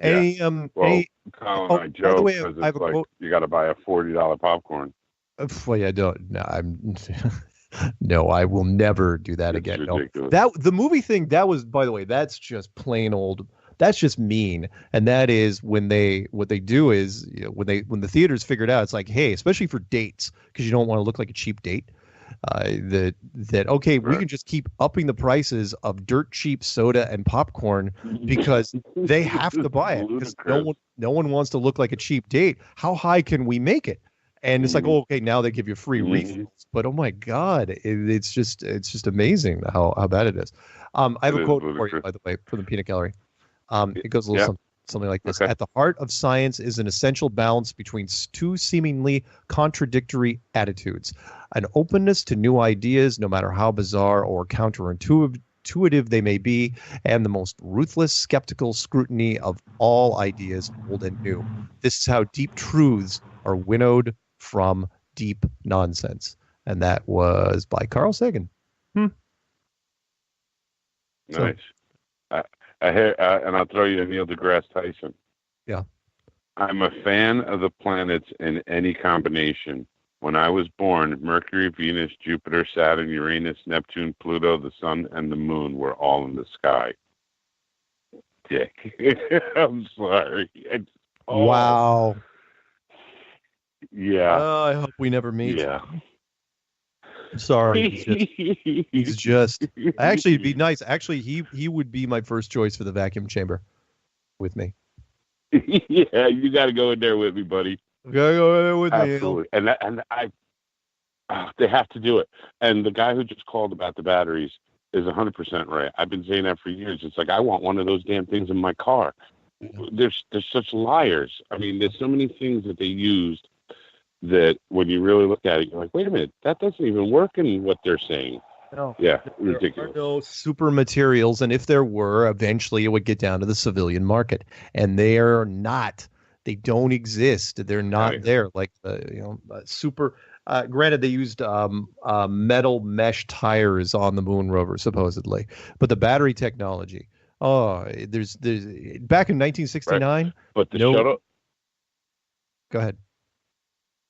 Yeah. Colin and I joke because it's like you got to buy a $40 popcorn. Well, yeah, no, I will never do that again. No. The movie thing, that was, by the way, that's just plain old. That's just mean. And that is what they do is when the theaters figured out, it's like, hey, especially for dates, because you don't want to look like a cheap date. We can just keep upping the prices of dirt cheap soda and popcorn because they have to buy it because no one wants to look like a cheap date. How high can we make it? And it's like, now they give you free refills, but oh my God, it's just amazing how bad it is. I have a quote for you, by the way, from the Peanut Gallery. It goes a little something like this. Okay. At the heart of science is an essential balance between two seemingly contradictory attitudes. An openness to new ideas, no matter how bizarre or counterintuitive they may be, and the most ruthless skeptical scrutiny of all ideas, old and new. This is how deep truths are winnowed from deep nonsense. And that was by Carl Sagan. Nice. So, I hear, and I'll throw you to Neil deGrasse Tyson. Yeah. I'm a fan of the planets in any combination. When I was born, Mercury, Venus, Jupiter, Saturn, Uranus, Neptune, Pluto, the Sun, and the Moon were all in the sky. Dick. I'm sorry. Wow. Yeah. I hope we never meet. Yeah. I'm sorry. He's just actually, it'd be nice. Actually, he would be my first choice for the vacuum chamber with me. Yeah, you got to go in there with me, buddy. Gotta go in there with me. Absolutely. And they have to do it. And the guy who just called about the batteries is 100% right. I've been saying that for years. It's like, I want one of those damn things in my car. They're such liars. I mean, there's so many things that they used that when you really look at it, you're like, wait a minute, that doesn't even work in what they're saying. No. Yeah, there ridiculous. Are no super materials, and if there were, eventually it would get down to the civilian market, and they are not. They don't exist. They're not there. Like super. Granted, they used metal mesh tires on the moon rover supposedly, but the battery technology. Oh, there's back in 1969. Right. But the shuttle. Go ahead.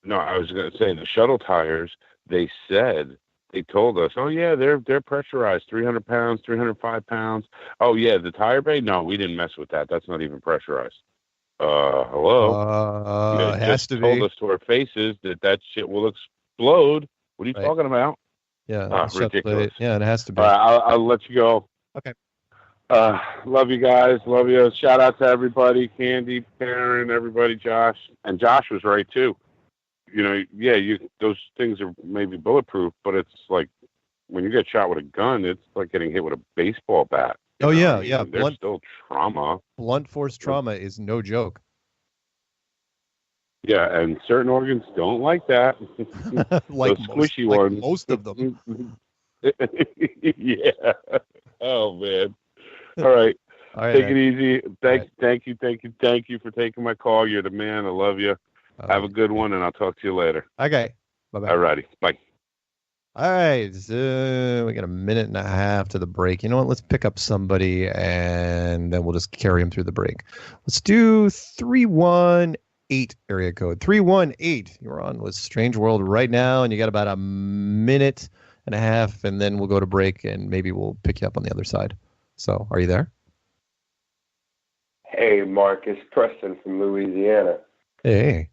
No, I was going to say the shuttle tires. They told us, oh yeah, they're pressurized, 300 pounds, 305 pounds. Oh yeah, the tire bay. No, we didn't mess with that. That's not even pressurized. Hello. It has to be. Told us to our faces that shit will explode. What are you talking about? Yeah, ridiculous. Yeah, it has to be. All right, I'll let you go. Okay. Love you guys. Love you. Shout out to everybody. Candy, Karen, everybody. Josh. And Josh was right too. Those things are maybe bulletproof, but it's like when you get shot with a gun, it's like getting hit with a baseball bat. Oh yeah. There's still trauma. Blunt force trauma is no joke. Yeah, and certain organs don't like that. Like those squishy ones. Most of them. Yeah. Oh man. All right. Take it easy. Thank you for taking my call. You're the man. I love you. Have a good one, and I'll talk to you later. Okay. Bye-bye. All righty. Bye. All right. So we got a minute and a half to the break. You know what? Let's pick up somebody, and then we'll just carry them through the break. Let's do 318 area code. 318. You're on with Strange World right now, and you got about a minute and a half, and then we'll go to break, and maybe we'll pick you up on the other side. So are you there? Hey, Mark. It's Preston from Louisiana. Hey.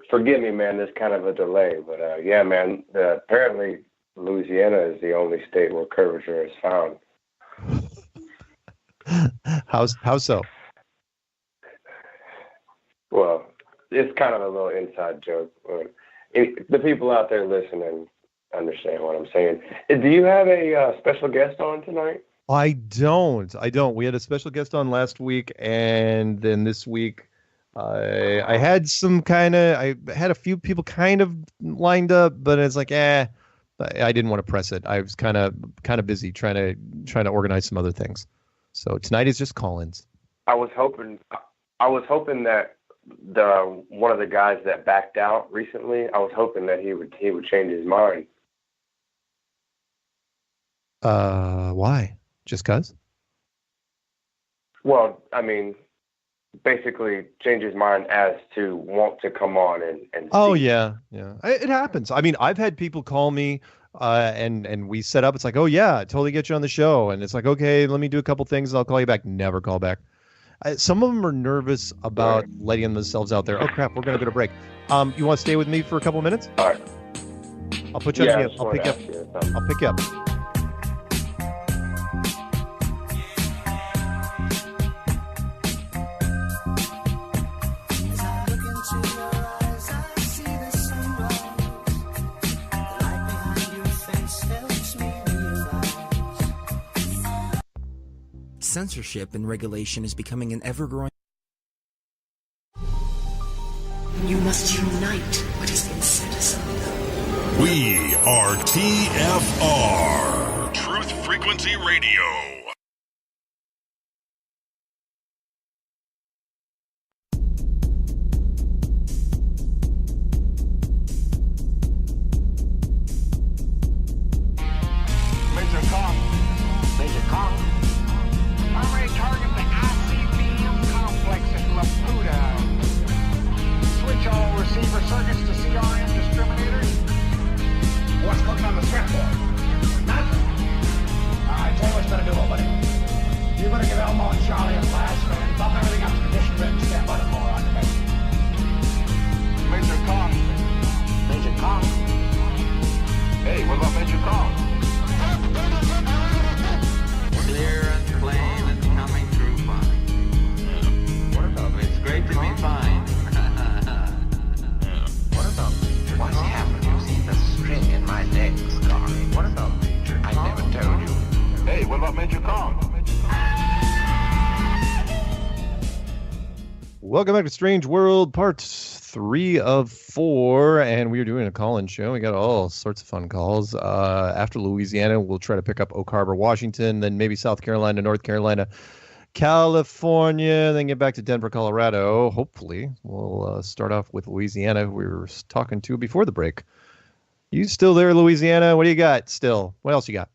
Forgive me, man. There's kind of a delay, but yeah, man. Apparently, Louisiana is the only state where curvature is found. How so? Well, it's kind of a little inside joke. The people out there listening understand what I'm saying. Do you have a special guest on tonight? I don't. We had a special guest on last week, and then this week I had a few people kind of lined up, but it's like, I didn't want to press it. I was kind of busy trying to organize some other things. So tonight is just call-ins. I was hoping that one of the guys that backed out recently, I was hoping that he would change his mind. Why? Just 'cause? Well, I mean, basically change his mind as to want to come on and Oh speak. yeah. It happens. I mean, I've had people call me, and we set up. It's like, oh yeah, totally get you on the show, and it's like, okay, let me do a couple things, and I'll call you back. Never call back. Some of them are nervous about letting themselves out there. Oh crap, we're gonna go to break. You want to stay with me for a couple minutes? All right. I'll put you on mute. I'll pick you up. Censorship and regulation is becoming an ever-growing. You must unite what has been set asunder. We are TFR, Truth Frequency Radio. Major Kong. Primary target the ICBM complex at Laputa. Switch all receiver circuits to CRM discriminators. What's cooking on the strap board? Nothing. All right, tell you what's gonna do, old buddy. You're gonna give Elmo and Charlie a blast, man. Bump everything up to condition written, stand by the motor on the base. Major Kong. Major Kong. Hey, what about Major Kong? Clear and plain and coming through fine. What about It's great to be fine. What about what's happened? You see the string in my neck, Scary. What about Major Kong? I never told you. Hey, what about Major Kong? Welcome back to Strange World, part 3 of 4, and we are doing a call-in show. We got all sorts of fun calls. After Louisiana, we'll try to pick up Oak Harbor, Washington, then maybe South Carolina, North Carolina, California, then get back to Denver, Colorado. Hopefully, we'll start off with Louisiana, who we were talking to before the break. You still there, Louisiana? What do you got still? What else you got?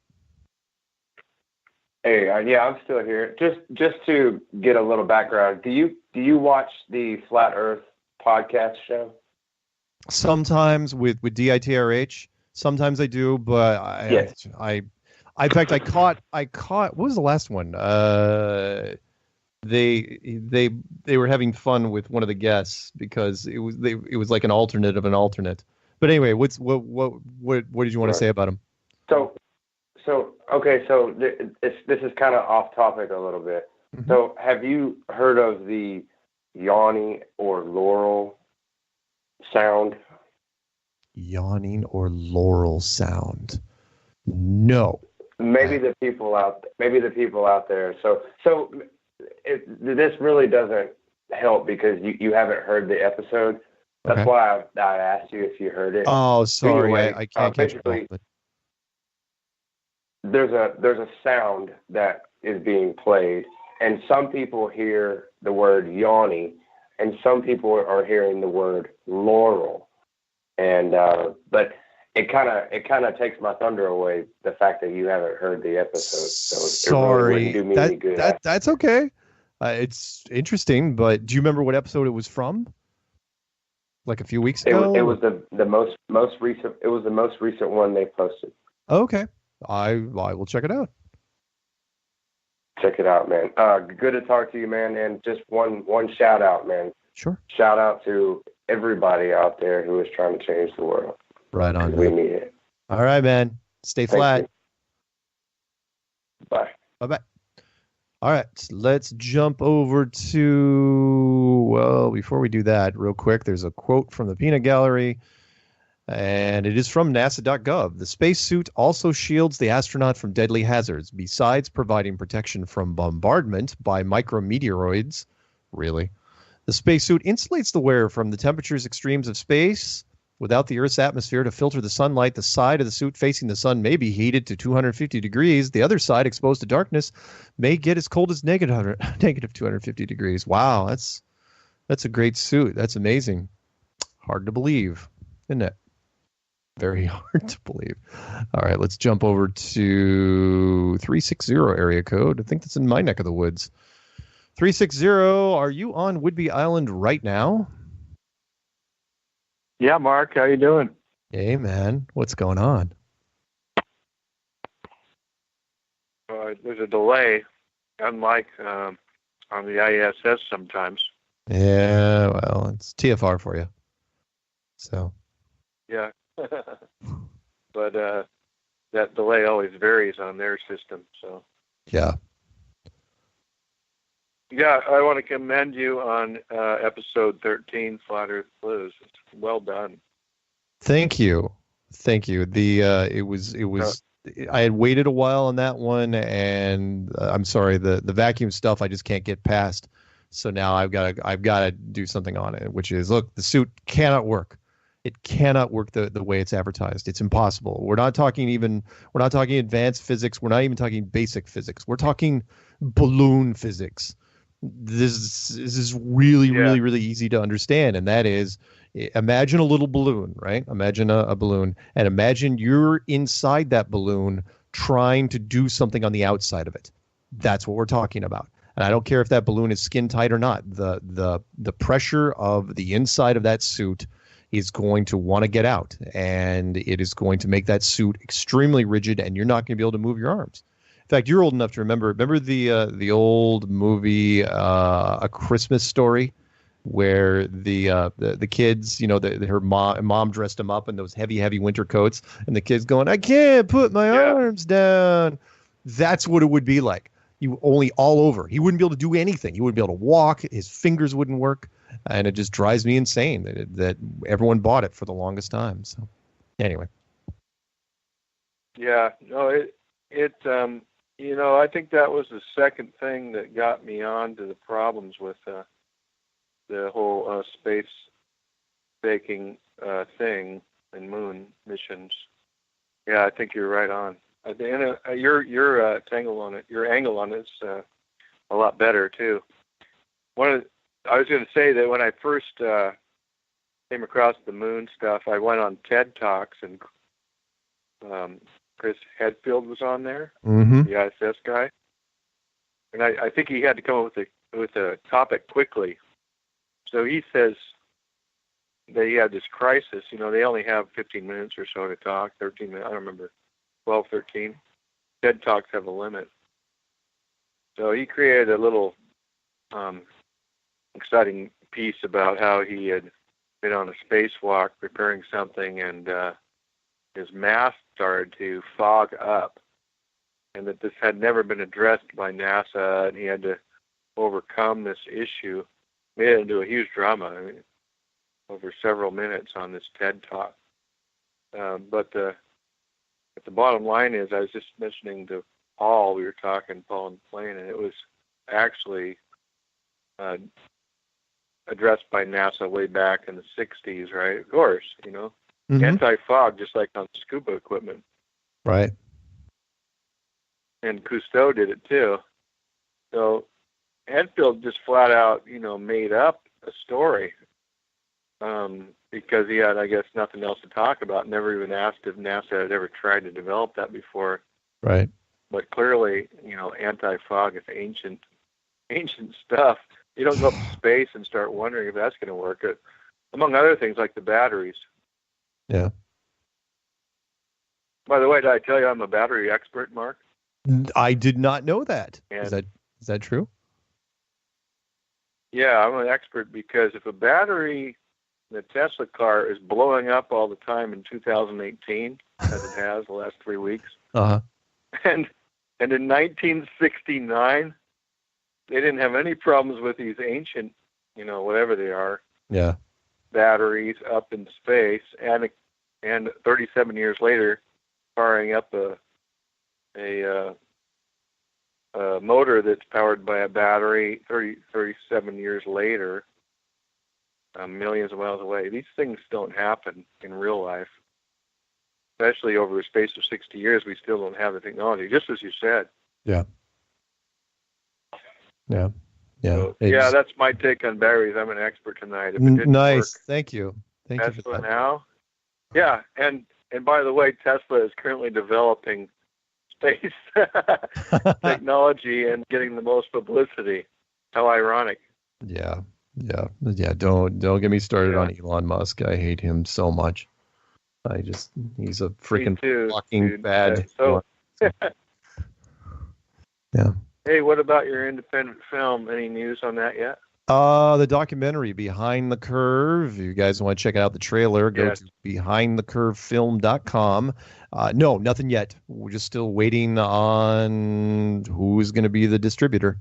Hey, yeah, I'm still here. Just to get a little background, do you watch the Flat Earth podcast show? Sometimes with DITRH. Sometimes I do, but Yes. In fact, I caught. What was the last one? They were having fun with one of the guests because it was like an alternate of an alternate. But anyway, what did you want to say about him? So this is kind of off topic a little bit. Mm-hmm. So have you heard of the Yanni or Laurel sound? Yawning or Laurel sound? No. Maybe the people out there. So this really doesn't help because you haven't heard the episode. That's Okay. why I asked you if you heard it. Oh, sorry, Anyway, I can't catch it. basically, there's a sound that is being played, and some people hear the word Yanni, and some people are hearing the word Laurel, and but it kind of takes my thunder away, the fact that you haven't heard the episode. So it really wouldn't do me any good. That's okay. It's interesting, but do you remember what episode it was from? Like a few weeks ago? It was the most recent. It was the most recent one they posted. Okay, I will check it out. Check it out, man. Good to talk to you, man. And just one shout out, man. Sure. Shout out to everybody out there who is trying to change the world. Right on. We need it. All right, man. Stay Thank flat. you. Bye. Bye-bye. All right, let's jump over to, well, before we do that, real quick, there's a quote from the Peanut Gallery, and it is from NASA.gov. The spacesuit also shields the astronaut from deadly hazards, besides providing protection from bombardment by micrometeoroids. Really? The spacesuit insulates the wearer from the temperatures extremes of space. Without the Earth's atmosphere to filter the sunlight, the side of the suit facing the sun may be heated to 250 degrees. The other side, exposed to darkness, may get as cold as negative 250 degrees. Wow, that's a great suit. That's amazing. Hard to believe, isn't it? Very hard to believe. All right, let's jump over to 360 area code. I think that's in my neck of the woods. 360, are you on Whidbey Island right now? Yeah, Mark, how you doing? Hey, man, what's going on? There's a delay, unlike on the ISS sometimes. Yeah, well, it's TFR for you. So. Yeah. But that delay always varies on their system. So. Yeah. Yeah, I want to commend you on episode 13, Flat Earth Blues. It's well done. Thank you. It was. I had waited a while on that one, and I'm sorry, the vacuum stuff I just can't get past. So now I've got to do something on it, which is, look, the suit cannot work. It cannot work the way it's advertised. It's impossible. We're not talking advanced physics. We're not even talking basic physics. We're talking balloon physics. This is really easy to understand, and that is, imagine a little balloon, right? Imagine a balloon, and imagine you're inside that balloon trying to do something on the outside of it. That's what we're talking about. And I don't care if that balloon is skin tight or not. The pressure of the inside of that suit is going to want to get out, and it is going to make that suit extremely rigid, and you're not going to be able to move your arms. In fact, you're old enough to remember the old movie A Christmas Story, where the kids, her mom dressed them up in those heavy winter coats, and the kids going, "I can't put my arms down." That's what it would be like. You only all over. He wouldn't be able to do anything. He wouldn't be able to walk. His fingers wouldn't work, and it just drives me insane that everyone bought it for the longest time. So, anyway. Yeah, no, I think that was the second thing that got me on to the problems with the whole space baking thing and moon missions. Yeah, I think you're right on. Your angle on it's a lot better too. I was going to say that when I first came across the moon stuff, I went on TED Talks, and Chris Hadfield was on there, the ISS guy, and I think he had to come up with a topic quickly. So he says they had this crisis. They only have 15 minutes or so to talk. 13 minutes. I don't remember. 12, 13. TED Talks have a limit. So he created a little exciting piece about how he had been on a spacewalk preparing something, and his mask started to fog up, and that this had never been addressed by NASA, and he had to overcome this issue. Made it into a huge drama, over several minutes on this TED Talk. But the bottom line is, I was just mentioning to Paul, Paul and Plain, and it was actually addressed by NASA way back in the 60s, right? Of course, anti-fog, just like on scuba equipment. Right. And Cousteau did it too. So Hadfield just flat out, made up a story because he had, I guess, nothing else to talk about. Never even asked if NASA had ever tried to develop that before. Right. But clearly, anti-fog is ancient stuff. You don't go up to space and start wondering if that's going to work. Among other things, like the batteries. Yeah. By the way, did I tell you I'm a battery expert, Mark? I did not know that. And is that true? Yeah, I'm an expert because if a battery in a Tesla car is blowing up all the time in 2018, as it has the last 3 weeks, and in 1969, they didn't have any problems with these ancient, whatever they are, batteries up in space, and 37 years later, firing up a motor that's powered by a battery 37 years later millions of miles away. These things don't happen in real life. Especially over a space of 60 years, we still don't have the technology, just as you said. Yeah. Yeah. Yeah. So, yeah, that's my take on batteries. I'm an expert tonight. If it didn't Nice. work, Thank you. Thank you for Tesla that. now. Yeah, and by the way, Tesla is currently developing space technology and getting the most publicity. How ironic. Yeah. Yeah. Yeah. Don't get me started on Elon Musk. I hate him so much. He's a freaking fucking bad. So, yeah. Hey, what about your independent film? Any news on that yet? The documentary Behind the Curve. If you guys want to check out the trailer, go to behindthecurvefilm.com. No, nothing yet. We're just still waiting on who's going to be the distributor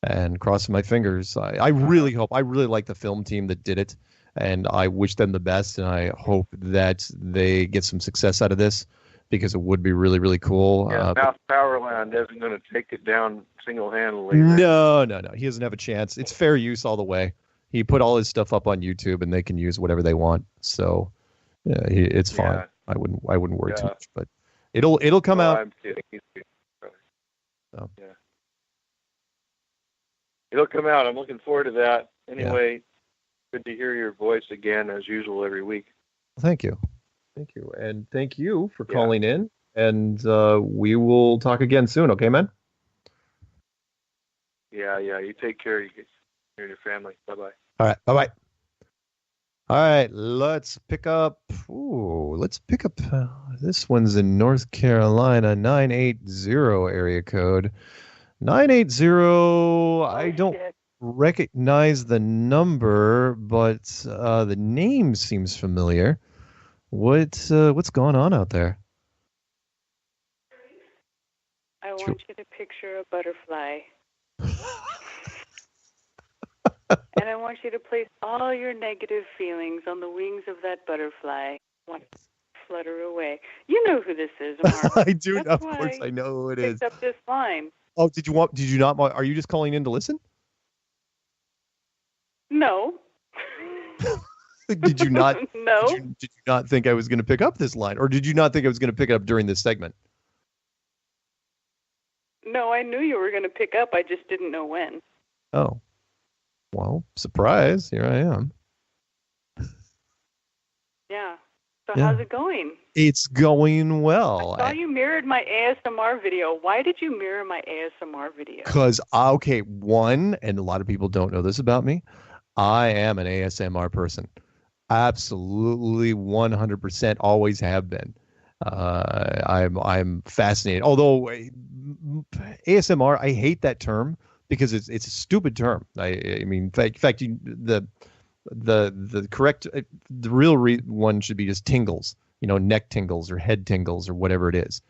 and crossing my fingers. I really hope. I really like the film team that did it, and I wish them the best, and I hope that they get some success out of this because it would be really, really cool. Yeah, South Powerland isn't going to take it down single-handedly. No. He doesn't have a chance. It's fair use all the way. He put all his stuff up on YouTube, and they can use whatever they want. So, yeah, it's fine. Yeah. I wouldn't worry too much, but it'll come out. I'm kidding. So. Yeah. It'll come out. I'm looking forward to that. Anyway, good to hear your voice again, as usual, every week. Thank you. And thank you for calling in. And we will talk again soon. Okay, man? Yeah. You take care of you and your family. Bye-bye. All right. Bye-bye. All right. Let's pick up. This one's in North Carolina, 980 area code. 980. I don't recognize the number, but the name seems familiar. What's going on out there? I want you to picture a butterfly. And I want you to place all your negative feelings on the wings of that butterfly. I want it to flutter away. You know who this is, Mark. I do. Of course, I know who it is. Picked up this line. Oh, did you not? Are you just calling in to listen? No. Did you not? No. Did you not think I was going to pick up this line, or did you not think I was going to pick it up during this segment? No, I knew you were going to pick up. I just didn't know when. Oh, well, surprise! Here I am. Yeah. So Yeah. how's it going? It's going well. I saw you mirrored my ASMR video. Why did you mirror my ASMR video? Because, okay, one, and a lot of people don't know this about me, I am an ASMR person. Absolutely 100% always have been. I'm fascinated. Although ASMR, I hate that term because it's a stupid term. I mean, in fact, the correct, the real one should be just tingles. Neck tingles or head tingles or whatever it is.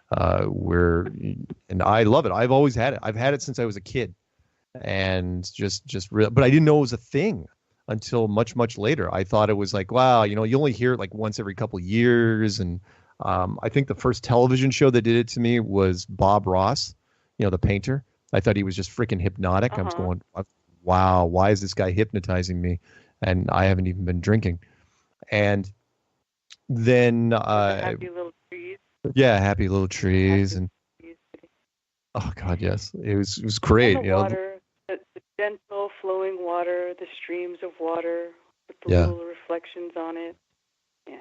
And I love it. I've always had it. I've had it since I was a kid, and but I didn't know it was a thing until much, much later. I thought it was like, wow, you only hear it like once every couple of years. And I think the first television show that did it to me was Bob Ross, the painter. I thought he was just freaking hypnotic. I was going, wow, why is this guy hypnotizing me? And I haven't even been drinking. And then Happy Little Trees. Yeah, Happy Little Trees. And oh god, yes. It was great. And the water, the gentle flowing water, the streams of water with the little reflections on it. Yeah.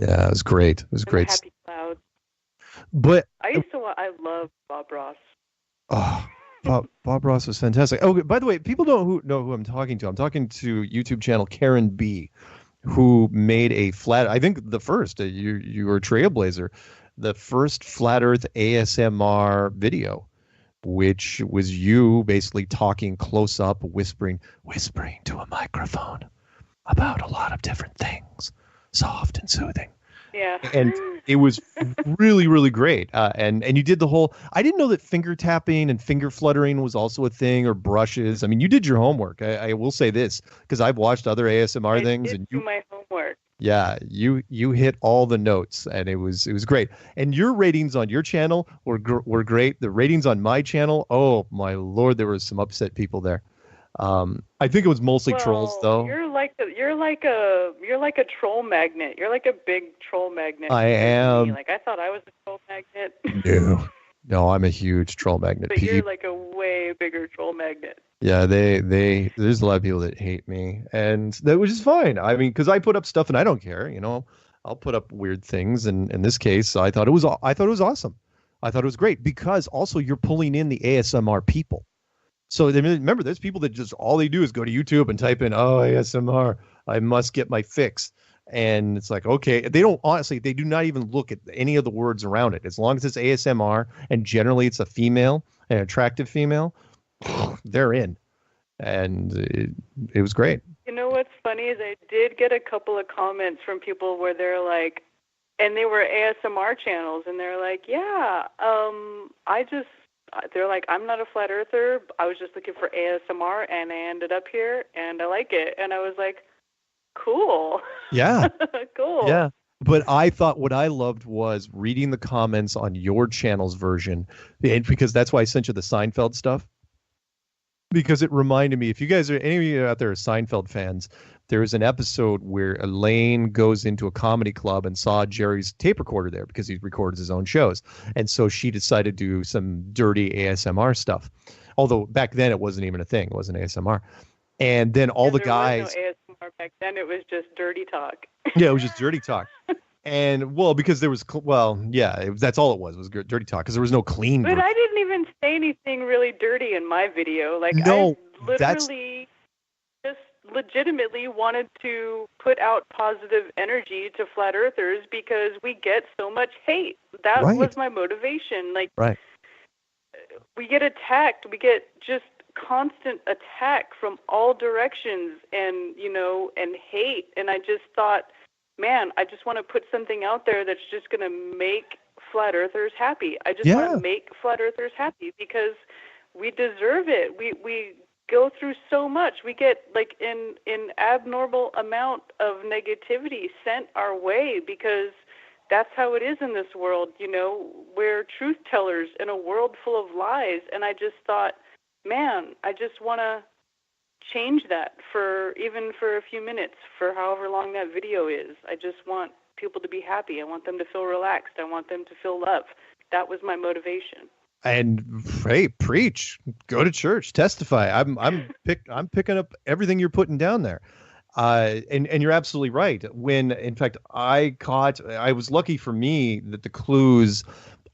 Yeah, it was great. It was And great. the happy clouds. But I love Bob Ross. oh, Bob Ross was fantastic. Oh, by the way, people don't know who I'm talking to. I'm talking to YouTube channel Karen B, who made a I think the first, you were a trailblazer, the first Flat Earth ASMR video, which was you basically talking close up, whispering to a microphone about a lot of different things, soft and soothing. Yeah. And it was really, really great. And you did the whole, I didn't know that finger tapping and finger fluttering was also a thing, or brushes. I mean, you did your homework. I will say this, because I've watched other ASMR things. I did do my homework. Yeah, you hit all the notes, and it was great. And your ratings on your channel were great. The ratings on my channel, oh my Lord, there was some upset people there. I think it was mostly trolls, though. You're like a troll magnet. You're like a big troll magnet. I am. Like I thought I was a troll magnet. No, I'm a huge troll magnet. But you're like a way bigger troll magnet. Yeah, there's a lot of people that hate me, and that which is fine. I mean, because I put up stuff and I don't care. I'll put up weird things, and in this case, I thought it was awesome. I thought it was great because also you're pulling in the ASMR people. So remember, there's people that just all they do is go to YouTube and type in, "Oh, ASMR, I must get my fix." And it's like, okay, they do not even look at any of the words around it. As long as it's ASMR and generally it's a female, an attractive female, they're in. And it was great. You know what's funny is I did get a couple of comments from people where they're like, and they were ASMR channels, and they're like, yeah, they're like, I'm not a flat earther. I was just looking for ASMR, and I ended up here, and I like it. And I was like, cool. Yeah. Cool. Yeah. But I thought what I loved was reading the comments on your channel's version, and because that's why I sent you the Seinfeld stuff. Because it reminded me, if you guys are, any of you out there are Seinfeld fans, there was an episode where Elaine goes into a comedy club and saw Jerry's tape recorder there because he records his own shows. And so she decided to do some dirty ASMR stuff. Although back then it wasn't even a thing. It wasn't ASMR. And then all the guys... There was no ASMR back then. It was just dirty talk. Yeah, it was just dirty talk. And, well, because there was... that's all it was dirty talk because there was no clean But version. I didn't even say anything really dirty in my video. Like, no, I literally just legitimately wanted to put out positive energy to flat earthers because we get so much hate. That was my motivation. Like, we get attacked. We get just constant attack from all directions and hate. And I just thought, man, I just want to put something out there that's just going to make flat earthers happy. I just want to make flat earthers happy because we deserve it. We go through so much. We get like in abnormal amount of negativity sent our way because that's how it is in this world. We're truth tellers in a world full of lies. And I just thought, man, I just want to change that even for a few minutes, for however long that video is. I just want people to be happy. I want them to feel relaxed. I want them to feel love. That was my motivation. And hey, preach, go to church, testify. I'm picking up everything you're putting down there. And you're absolutely right. When in fact I was lucky for me that the clues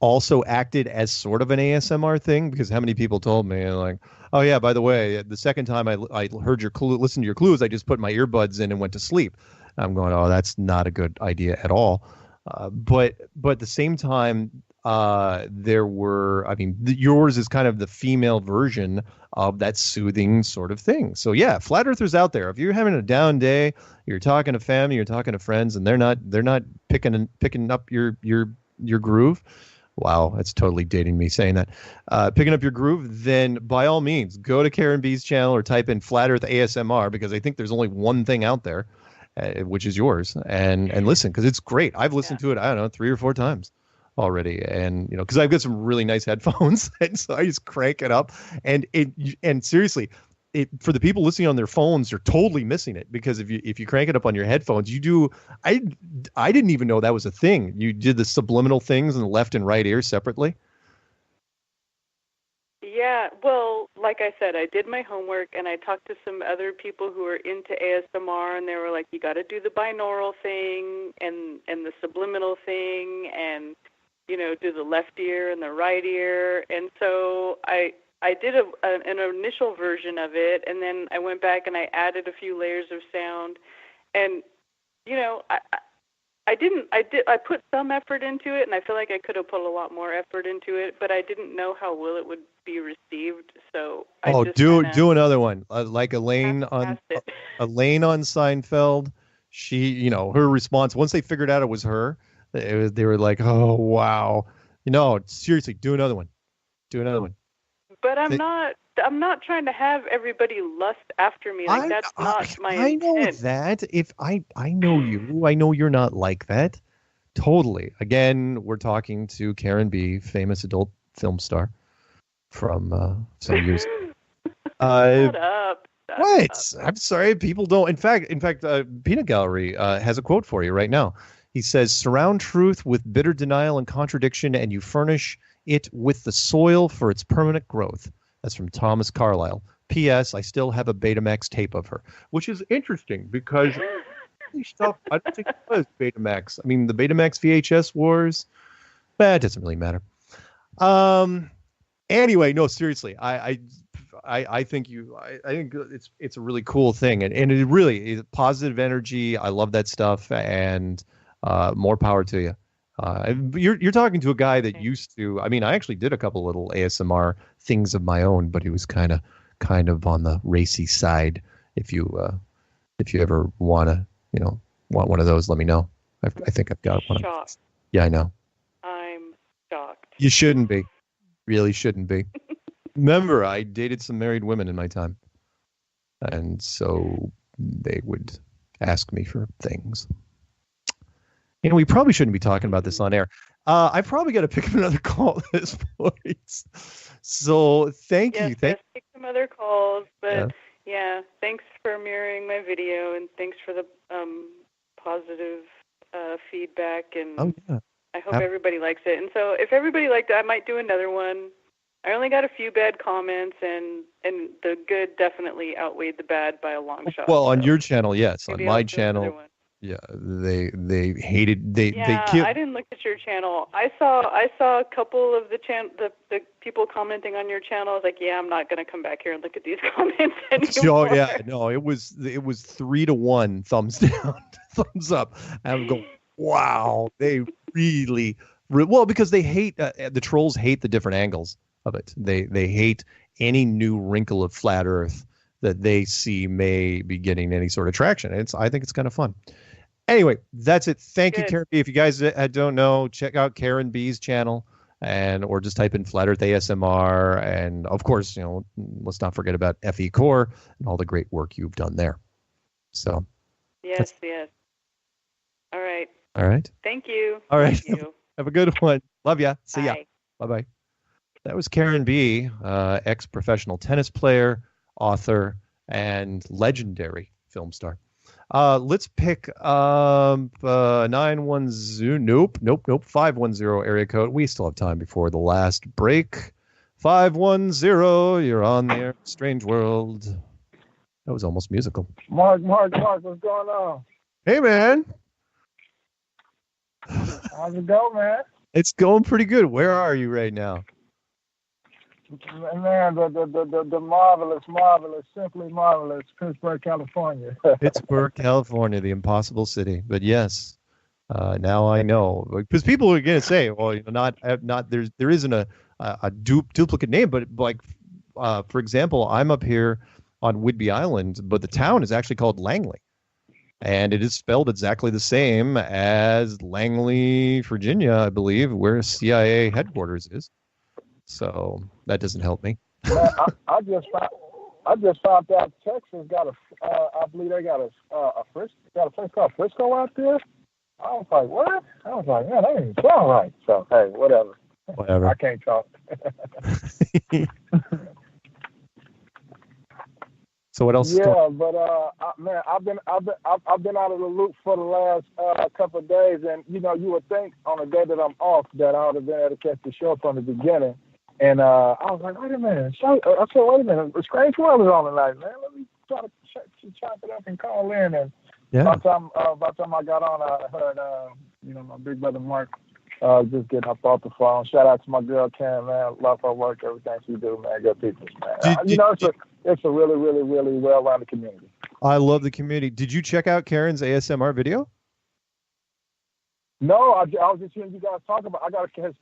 also acted as sort of an ASMR thing, because how many people told me like, oh yeah, by the way, the second time I heard your clue, listened to your clues, I just put my earbuds in and went to sleep. I'm going, oh, that's not a good idea at all. But at the same time, there were, yours is kind of the female version of that soothing sort of thing. So yeah, flat earthers out there, if you're having a down day, you're talking to family, you're talking to friends, and they're not picking up your groove. Wow, that's totally dating me saying that. Picking up your groove, then by all means, go to Karen B's channel or type in Flat Earth ASMR, because I think there's only one thing out there, which is yours, and listen, because it's great. I've listened to it, I don't know, 3 or 4 times already, and because I've got some really nice headphones, and so I just crank it up, and seriously, for the people listening on their phones, you're totally missing it, because if you crank it up on your headphones, you do. I didn't even know that was a thing. You did the subliminal things in the left and right ear separately. Yeah, well, like I said, I did my homework, and I talked to some other people who are into ASMR, and they were like, you got to do the binaural thing and the subliminal thing, and do the left ear and the right ear. And so I did an initial version of it, and then I went back and I added a few layers of sound, and I put some effort into it, and I feel like I could have put a lot more effort into it, but I didn't know how well it would be received. So do another one, like Elaine on Seinfeld. She, her response once they figured out it was her, they were like, oh wow, seriously, do another one. But I'm not trying to have everybody lust after me. Like that's not my intent. I know that. If I know you, I know you're not like that. Totally. Again, we're talking to Karen B, famous adult film star from some years. Shut up. What? I'm sorry, people don't. In fact, Peanut Gallery has a quote for you right now. He says, "Surround truth with bitter denial and contradiction, and you furnish it with the soil for its permanent growth." That's from Thomas Carlyle. P.S. I still have a Betamax tape of her, which is interesting because stuff, I don't think it was Betamax. I mean, the Betamax VHS wars, it doesn't really matter. Anyway, no, seriously, I think it's a really cool thing, and it really is positive energy. I love that stuff, and more power to you. You're talking to a guy that used to. I mean, I actually did a couple little ASMR things of my own, but it was kind of on the racy side. If you ever want one of those, let me know. I think I've got one. Shocked. Yeah, I know. I'm shocked. You shouldn't be. Really shouldn't be. Remember, I dated some married women in my time, and so they would ask me for things. We probably shouldn't be talking about this on air. I probably got to pick up another call at this point. So thank you. Yes, take some other calls, but yeah, thanks for mirroring my video, and thanks for the positive feedback, and I hope everybody likes it. And so if everybody liked it, I might do another one. I only got a few bad comments, and the good definitely outweighed the bad by a long shot. Well, on your channel, yes. On my channel, yeah, they hated they killed. I didn't look at your channel. I saw a couple of the people commenting on your channel. I was like, yeah, I'm not going to come back here and look at these comments anymore. Oh yeah, no, it was 3-1 thumbs down, thumbs up. And I'm going, wow, they really well, because they hate the trolls hate the different angles of it. They hate any new wrinkle of flat Earth that they see may be getting any sort of traction. I think it's kind of fun. Anyway, that's it. Thank you, Karen B. If you guys don't know, check out Karen B's channel, or just type in Flat Earth ASMR, and of course, let's not forget about FE Core and all the great work you've done there. So. Yes. All right. Thank you. All right. Thank you. Have a good one. Love ya. See ya. Bye-bye. That was Karen B., ex-professional tennis player, author, and legendary film star. Let's pick 910. Nope. 510 area code. We still have time before the last break. 510. You're on the air. Strange World. That was almost musical. Mark, what's going on? Hey, man. How's it go, man? It's going pretty good. Where are you right now? Man, the marvelous, simply marvelous Pittsburgh, California. Pittsburgh, California, the impossible city. But yes, now I know, because people are going to say, well, not there isn't a duplicate name, but like, for example, I'm up here on Whidbey Island, but the town is actually called Langley. And it is spelled exactly the same as Langley, Virginia, I believe, where CIA headquarters is. So that doesn't help me. Man, I just found out Texas got I believe they got a place called Frisco out there. I was like, what? I was like, man, that ain't sound right. So hey, whatever. I can't talk. So what else? Yeah, but man, I've been out of the loop for the last couple of days, and you would think on a day that I'm off that I would have been able to catch the show from the beginning. And I was like, wait a minute. I said, wait a minute. Strange World is on tonight, man. Let me try to chop it up and call in. And by the time I got on, I heard my big brother Mark just getting up off the phone. Shout out to my girl Karen, man. Love her work, everything she do, man. Good people, man. It's a really, really, really well-rounded community. I love the community. Did you check out Karen's ASMR video? No, I was just hearing you guys talk about. I gotta catch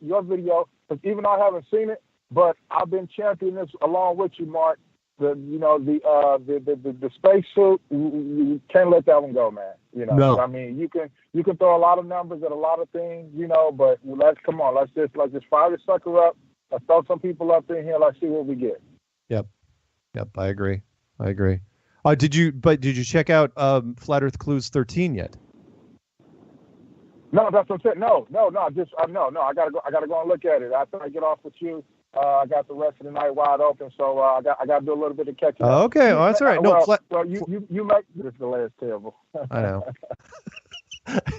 your video, because even though I haven't seen it, but I've been championing this along with you, Mark. The spacesuit. You can't let that one go, man. No. I mean, you can throw a lot of numbers at a lot of things, but let's just fire the sucker up. Let's throw some people up in here. Let's see what we get. Yep. I agree. Did you check out Flat Earth Clues 13 yet? No, that's what I'm saying. No. I gotta go and look at it. After I get off with you, I got the rest of the night wide open, so I got to do a little bit of catching up. Okay, that's all right. No, you make this delay is terrible. I know.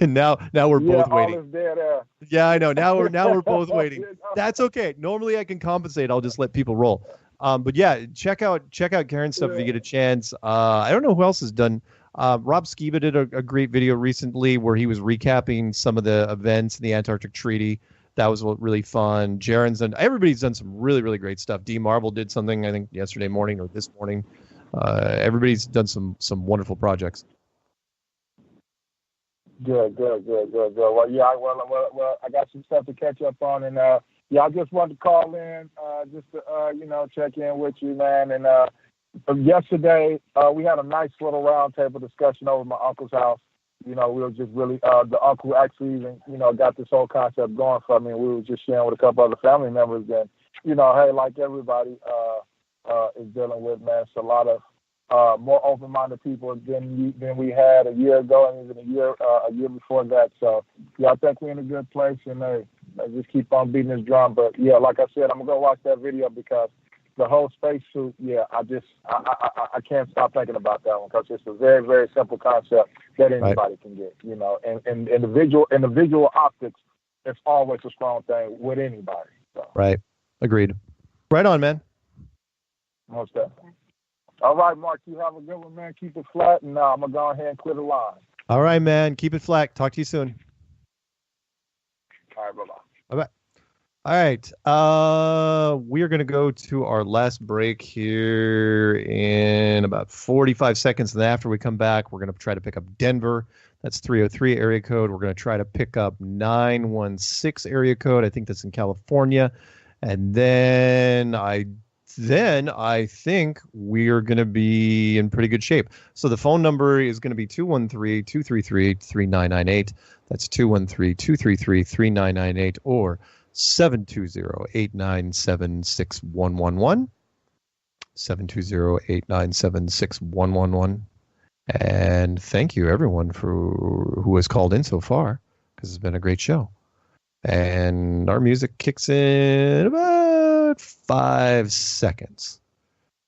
And now we're both waiting. All is dead air. Yeah, I know. Now we're both waiting. That's okay. Normally I can compensate. I'll just let people roll. But yeah, check out Karen's stuff if you get a chance. I don't know who else has done. Rob Skiba did a great video recently where he was recapping some of the events in the Antarctic Treaty. That was really fun. Jaron's done. Everybody's done some really, really great stuff. D Marble did something, I think, yesterday morning or this morning. Everybody's done some wonderful projects. Good. Well, yeah, well, I got some stuff to catch up on, and I just wanted to call in, just to check in with you, man. And yesterday we had a nice little roundtable discussion over my uncle's house. We were just really the uncle actually even got this whole concept going for me, and we were just sharing with a couple other family members. And hey, like everybody is dealing with, man, it's a lot of more open-minded people than we had a year ago, and even a year before that. So yeah, I think we're in a good place, and I just keep on beating this drum. But yeah, like I said, I'm gonna go watch that video because the whole spacesuit, yeah, I can't stop thinking about that one because it's a very, very simple concept that anybody can get, and the visual optics is always a strong thing with anybody. So. Right. Agreed. Right on, man. Most definitely. All right, Mark, you have a good one, man. Keep it flat, and I'm going to go ahead and clear the line. All right, man. Keep it flat. Talk to you soon. All right, bye-bye. Bye-bye. All right. We are going to go to our last break here in about 45 seconds. And after we come back, we're going to try to pick up Denver. That's 303 area code. We're going to try to pick up 916 area code. I think that's in California. And then I think we're going to be in pretty good shape. So the phone number is going to be 213-233-3998. That's 213-233-3998 or 720-897-6111. 720-897-6111. And thank you, everyone, who has called in so far, because it's been a great show. And our music kicks in about 5 seconds.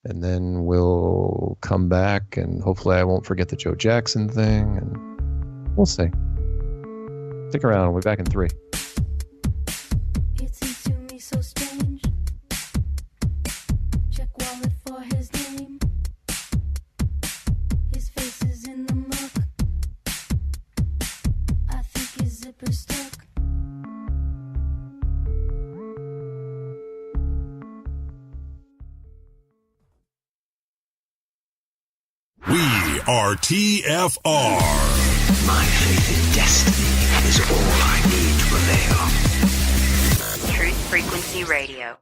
And then we'll come back, and hopefully I won't forget the Joe Jackson thing, and we'll see. Stick around. We'll be back in 3. are TFR. My faith in destiny is all I need to prevail. Truth Frequency Radio.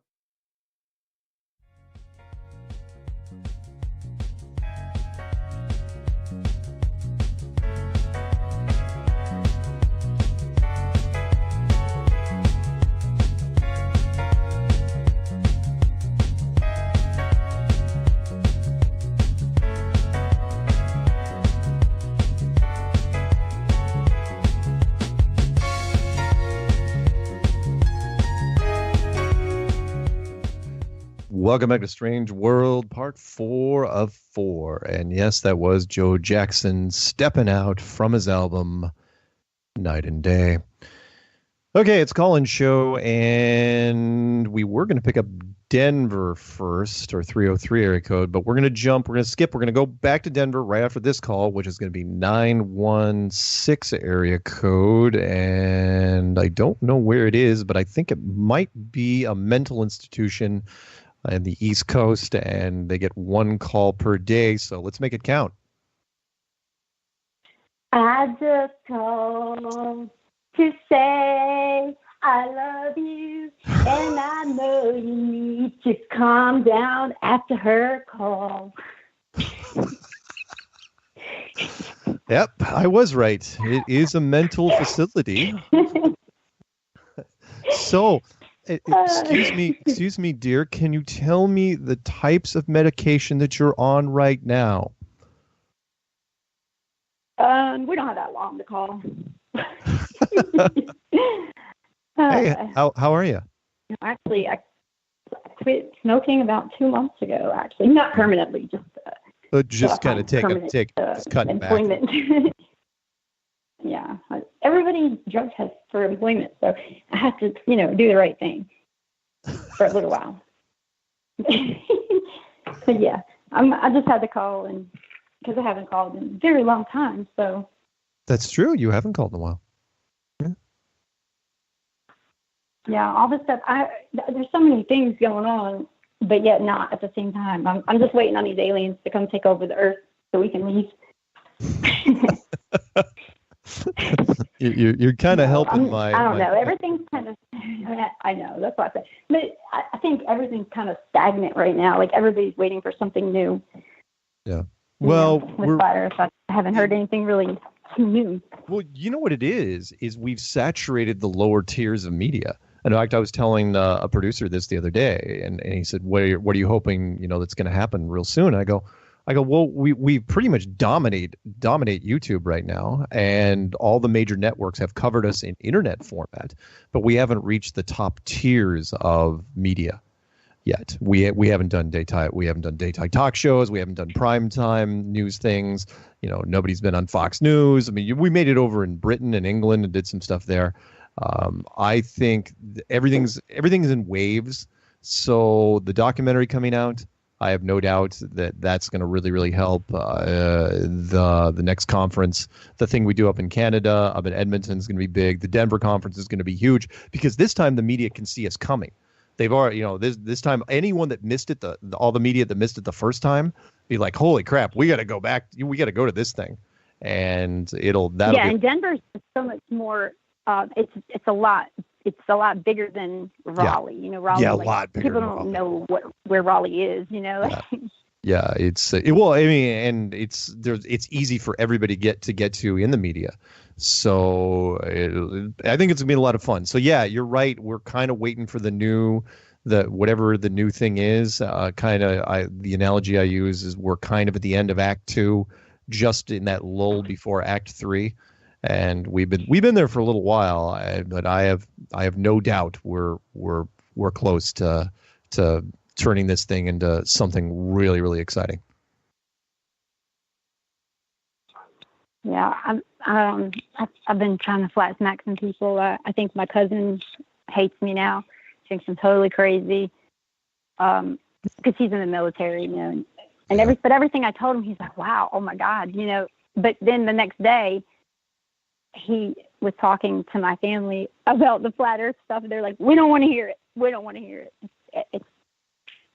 Welcome back to Strange World, part 4 of 4. And yes, that was Joe Jackson stepping out from his album, Night and Day. Okay, it's Colin's show, and we were going to pick up Denver first, or 303 area code, but we're going to skip. We're going to go back to Denver right after this call, which is going to be 916 area code. And I don't know where it is, but I think it might be a mental institution in the East Coast, and they get one call per day, so let's make it count. I just called to say I love you, and I know you need to calm down after her call. Yep, I was right. It is a mental facility. So, excuse me, dear. Can you tell me the types of medication that you're on right now? We don't have that long to call. Hey, how are you? Actually, quit smoking about 2 months ago, actually. Not permanently, just kind of just cutting employment. back. Yeah. Everybody needs drug tests for employment, so I have to, do the right thing for a little while. But yeah, I just had to call, and because I haven't called in a very long time, so. That's true. You haven't called in a while. Yeah, all this stuff. There's so many things going on, but yet not at the same time. I'm just waiting on these aliens to come take over the Earth so we can leave. You're kind of helping I don't know. Everything's kind of. I know, that's what I say. But I think everything's kind of stagnant right now. Like everybody's waiting for something new. Yeah. Well, with fire, I haven't heard anything really new. Well, you know what it is we've saturated the lower tiers of media. In fact, I was telling a producer this the other day, and he said, "What are you hoping that's going to happen real soon?" I go, well, we pretty much dominate YouTube right now, and all the major networks have covered us in internet format, but we haven't reached the top tiers of media yet. We haven't done daytime talk shows, we haven't done primetime news things. Nobody's been on Fox News. I mean, we made it over in Britain and England and did some stuff there. I think everything's in waves. So the documentary coming out, I have no doubt that that's going to really, really help. The next conference, the thing we do up in Canada, up in Edmonton, is going to be big. The Denver conference is going to be huge because this time the media can see us coming. They've already, this time anyone that missed it, all the media that missed it the first time, be like, holy crap, we got to go back. We got to go to this thing, and and Denver's so much more. It's a lot bigger than Raleigh. Raleigh. Yeah, a lot bigger. People don't know where Raleigh is. Yeah, it's it's easy for everybody to get to in the media. So I think it's gonna be a lot of fun. So yeah, you're right. We're kind of waiting for whatever the new thing is. The analogy I use is we're kind of at the end of Act 2, just in that lull before Act 3. And we've been there for a little while, but I have no doubt we're close to turning this thing into something really, really exciting. Yeah, I've been trying to flat smack some people. I think my cousin hates me now. Thinks I'm totally crazy because he's in the military, but everything I told him, he's like, wow, oh my God, But then the next day, he was talking to my family about the flat Earth stuff. They're like, we don't want to hear it. We don't want to hear it.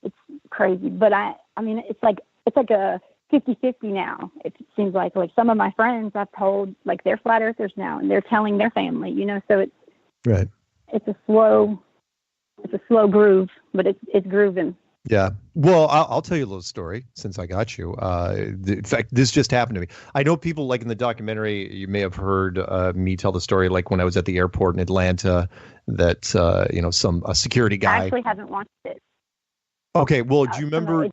It's crazy. But I mean, it's like a 50-50 now. It seems like some of my friends I've told, they're flat earthers now, and they're telling their family, so it's right. It's a slow groove, but it's grooving. Yeah. Well, I'll tell you a little story since I got you. In fact, this just happened to me. I know people in the documentary, you may have heard me tell the story when I was at the airport in Atlanta that, a security guy. I actually haven't watched it. Okay. Well, do you remember?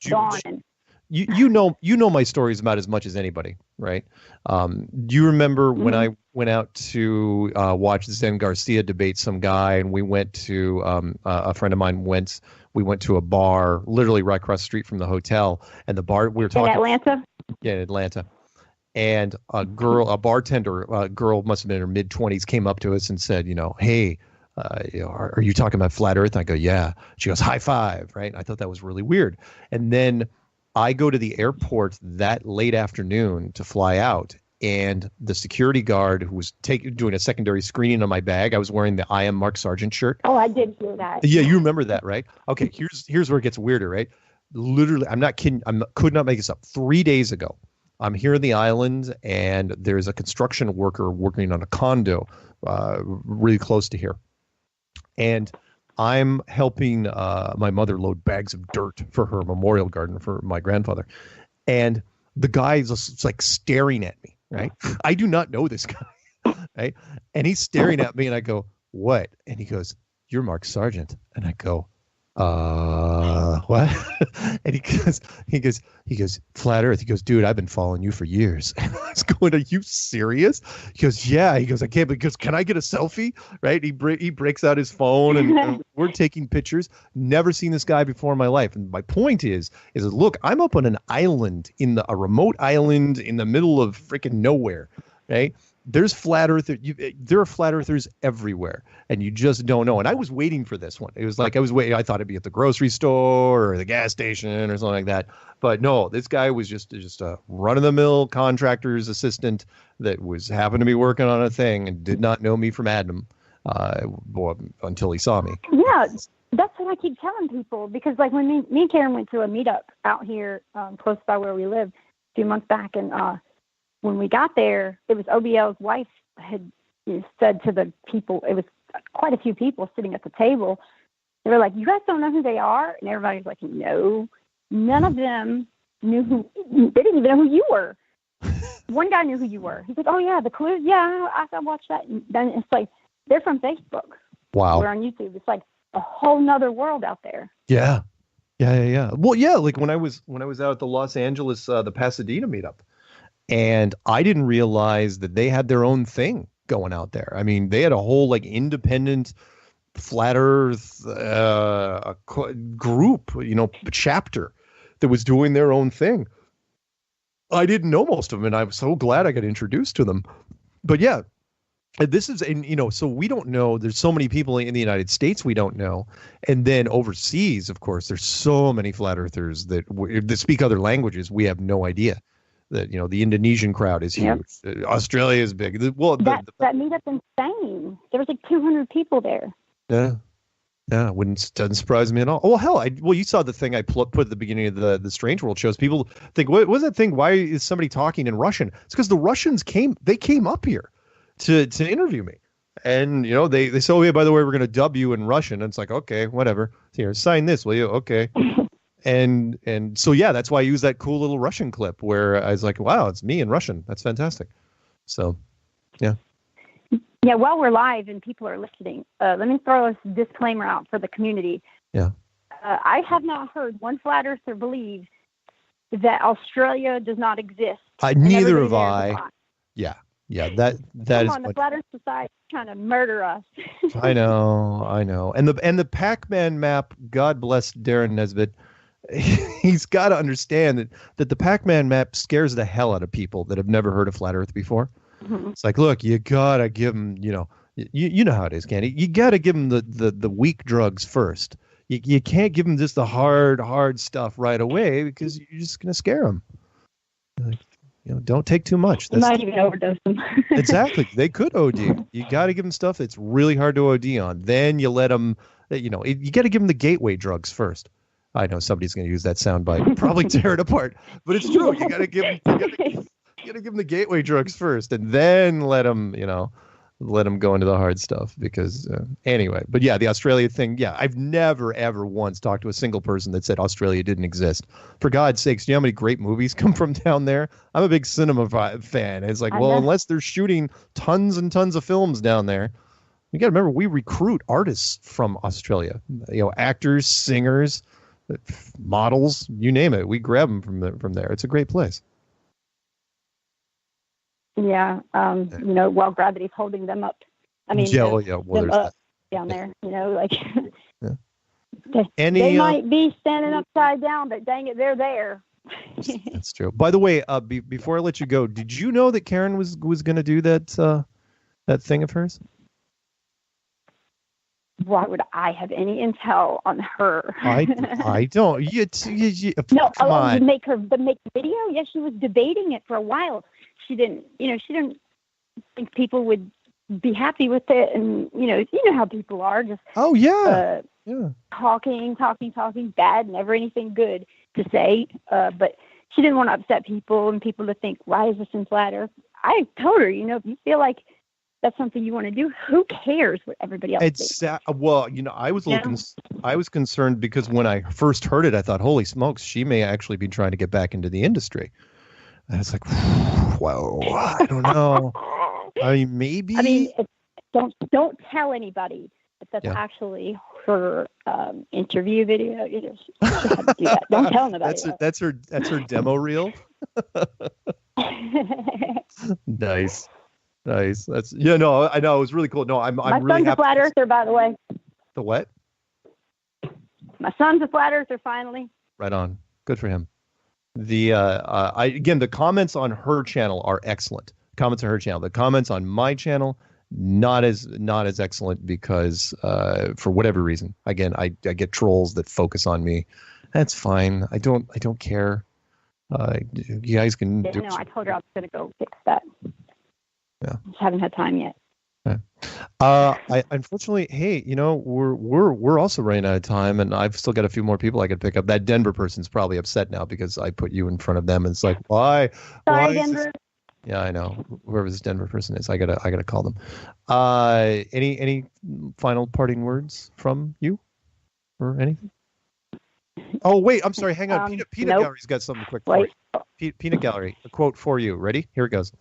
You know my stories about as much as anybody, right? Do you remember when I went out to watch Zen Garcia debate some guy, and we went to a friend of mine we went to a bar literally right across the street from the hotel, and the bar we were talking in Atlanta. Yeah, in Atlanta. And a bartender, girl must have been in her mid-20s, came up to us and said, hey, are you talking about flat Earth? And I go, yeah. She goes, high five, right? And I thought that was really weird. And then I go to the airport that late afternoon to fly out, and the security guard who was doing a secondary screening on my bag, I was wearing the I Am Mark Sargent shirt. Oh, I did hear that. Yeah, you remember that, right? Okay, here's where it gets weirder, right? Literally, I'm not kidding. Could not make this up. 3 days ago, I'm here in the island, and there's a construction worker working on a condo really close to here. And I'm helping my mother load bags of dirt for her memorial garden for my grandfather. And the guy is just staring at me, right? I do not know this guy, right? And he's staring at me, and I go, what? And he goes, you're Mark Sargent. And I go, What? And he goes, flat Earth. He goes, dude, I've been following you for years. And I was going, are you serious? He goes, yeah. He goes, I can't, because can I get a selfie? Right? He breaks out his phone and we're taking pictures. Never seen this guy before in my life. And my point is look, I'm up on an island a remote island in the middle of freaking nowhere. Right? There's flat earthers. There are flat earthers everywhere, and you just don't know. And I was waiting for this one. It was like I was waiting. I thought it'd be at the grocery store or the gas station or something like that. But no, this guy was just a run-of-the-mill contractor's assistant that happened to be working on a thing and did not know me from Adam until he saw me. Yeah, that's what I keep telling people, because like when me and Karen went to a meetup out here close by where we live a few months back, and when we got there, it was OBL's wife had said to the people, it was quite a few people sitting at the table. They were like, you guys don't know who they are? And everybody's like, no. None of them knew they didn't even know who you were. One guy knew who you were. He's like, oh, yeah, the Clues. Yeah, I watched that. And then it's like, they're from Facebook. Wow. We're on YouTube. It's like a whole nother world out there. Yeah. Well, yeah, like when I was out at the Los Angeles, the Pasadena meetup, and I didn't realize that they had their own thing going out there. I mean, they had a whole like independent flat earth group, chapter that was doing their own thing. I didn't know most of them, and I was so glad I got introduced to them. But yeah, this is, so we don't know. There's so many people in the United States we don't know. And then overseas, of course, there's so many flat earthers that speak other languages. We have no idea. That the Indonesian crowd is huge. Yep. Australia is big. Well, that meetup's insane. There was like 200 people there. Yeah, doesn't surprise me at all. Oh, well, hell, you saw the thing I put at the beginning of the Strange World shows. People think, what was that thing? Why is somebody talking in Russian? It's because the Russians came up here to interview me, and they say, oh yeah, by the way, we're going to dub you in Russian. And it's like, okay, whatever. Here, sign this, will you? Okay. And so, yeah, that's why I use that cool little Russian clip where I was like, wow, it's me in Russian. That's fantastic. So, yeah. Yeah, while we're live and people are listening, let me throw a disclaimer out for the community. Yeah. I have not heard one flat earther believe that Australia does not exist. Neither have I. Yeah. That Come is. On, the Flat Earth Society is trying to murder us. I know. And the Pac-Man map, God bless Darren Nesbitt. He's got to understand that the Pac-Man map scares the hell out of people that have never heard of flat Earth before. Mm-hmm. It's like, look, you gotta give them, you know how it is, Candy. You gotta give them the weak drugs first. You can't give them just the hard stuff right away because you're just gonna scare them. Like, don't take too much. You might even overdose them. Exactly, they could OD. You got to give them stuff that's really hard to OD on. Then you let them. You got to give them the gateway drugs first. I know somebody's going to use that soundbite, probably tear it apart, but it's true. You got to give them the gateway drugs first, and then let them go into the hard stuff. Because anyway, but yeah, the Australia thing. Yeah, I've never ever once talked to a single person that said Australia didn't exist. For God's sakes, do you know how many great movies come from down there? I'm a big cinema fan. It's like, well, unless they're shooting tons and tons of films down there, you got to remember we recruit artists from Australia. Actors, singers, models, you name it. We grab them from there. It's a great place. Yeah, while gravity's holding them up. I mean, them up down there. They might be standing upside down, but dang it, they're there. That's true. By the way, before I let you go, did you know that Karen was going to do that thing of hers? Why would I have any intel on her? I don't. No, to make the video. Yes, she was debating it for a while. She didn't think people would be happy with it, and you know how people are, just talking bad, never anything good to say. But she didn't want to upset people and people to think, why is this in flat Earth? I told her, if you feel like that's something you want to do, who cares what everybody else thinks? Well, I was I was concerned because when I first heard it, I thought, holy smokes, she may actually be trying to get back into the industry. And it's like, whoa, I don't know. I mean, maybe. I mean, don't tell anybody if that's actually her interview video. You just have to do that. Don't tell nobody. That's her demo reel. Nice. That's I know it was really cool. No, I'm My really son's happy. a flat earther, by the way. The what? My son's a flat earther finally. Right on. Good for him. The comments on her channel are excellent. Comments on her channel. The comments on my channel not as excellent because for whatever reason. Again, I get trolls that focus on me. That's fine. I don't care. You guys can. No, I told her I was going to go fix that. Yeah. Just haven't had time yet. Okay. I unfortunately, hey, we're also running out of time, and I've still got a few more people I could pick up. That Denver person's probably upset now because I put you in front of them, and it's like, why? Sorry, Denver. Yeah, I know. Whoever this Denver person is, I gotta call them. Any final parting words from you, or anything? Oh wait, I'm sorry. Hang on. Peanut nope. Gallery's got something quick for you. Peanut Gallery, a quote for you. Ready? Here it goes.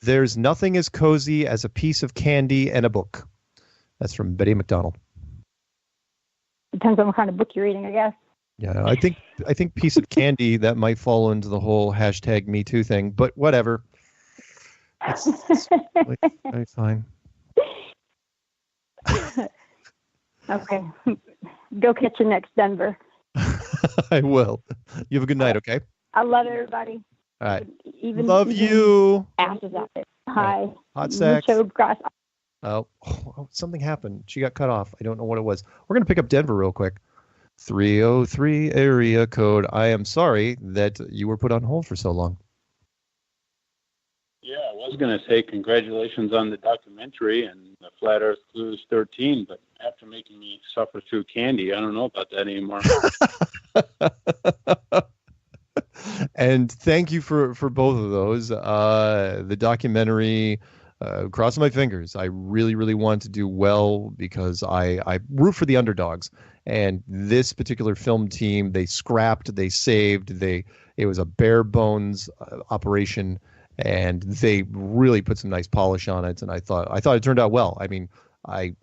There's nothing as cozy as a piece of candy and a book. That's from Betty McDonald. Depends on what kind of book you're reading, I guess. Yeah, I think piece of candy, that might fall into the whole hashtag Me Too thing, but whatever. It's fine. Okay. Go catch your next Denver. I will. You have a good night, okay? I love everybody. All right. Even you. Asses out there. Hi. Hot sex. Grass. Oh, something happened. She got cut off. I don't know what it was. We're going to pick up Denver real quick. 303 area code. I am sorry that you were put on hold for so long. Yeah, I was going to say congratulations on the documentary and the Flat Earth Clues 13, but after making me suffer through candy, I don't know about that anymore. And thank you for both of those. The documentary, crossing my fingers. I really, really want to do well because I root for the underdogs. And this particular film team, they scrapped, they saved, it was a bare bones operation, and they really put some nice polish on it. And I thought it turned out well. I mean, I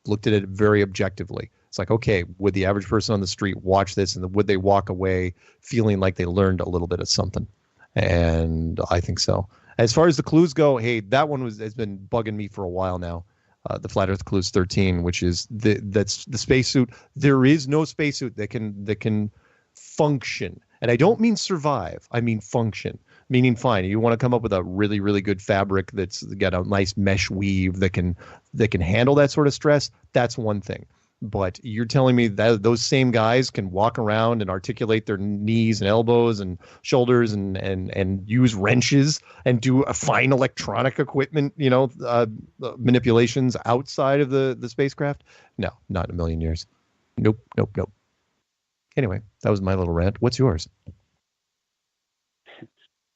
looked at it very objectively. It's like, okay, would the average person on the street watch this, and would they walk away feeling like they learned a little bit of something? And I think so. As far as the clues go, hey, that one has been bugging me for a while now. The Flat Earth Clues 13, which is that's the spacesuit. There is no spacesuit that can function, and I don't mean survive. I mean function, meaning fine. You want to come up with a really, really good fabric that's got a nice mesh weave that can handle that sort of stress. That's one thing. But you're telling me that those same guys can walk around and articulate their knees and elbows and shoulders and use wrenches and do a fine electronic equipment, manipulations outside of the spacecraft? No, not in a million years. Nope. Anyway, that was my little rant. What's yours?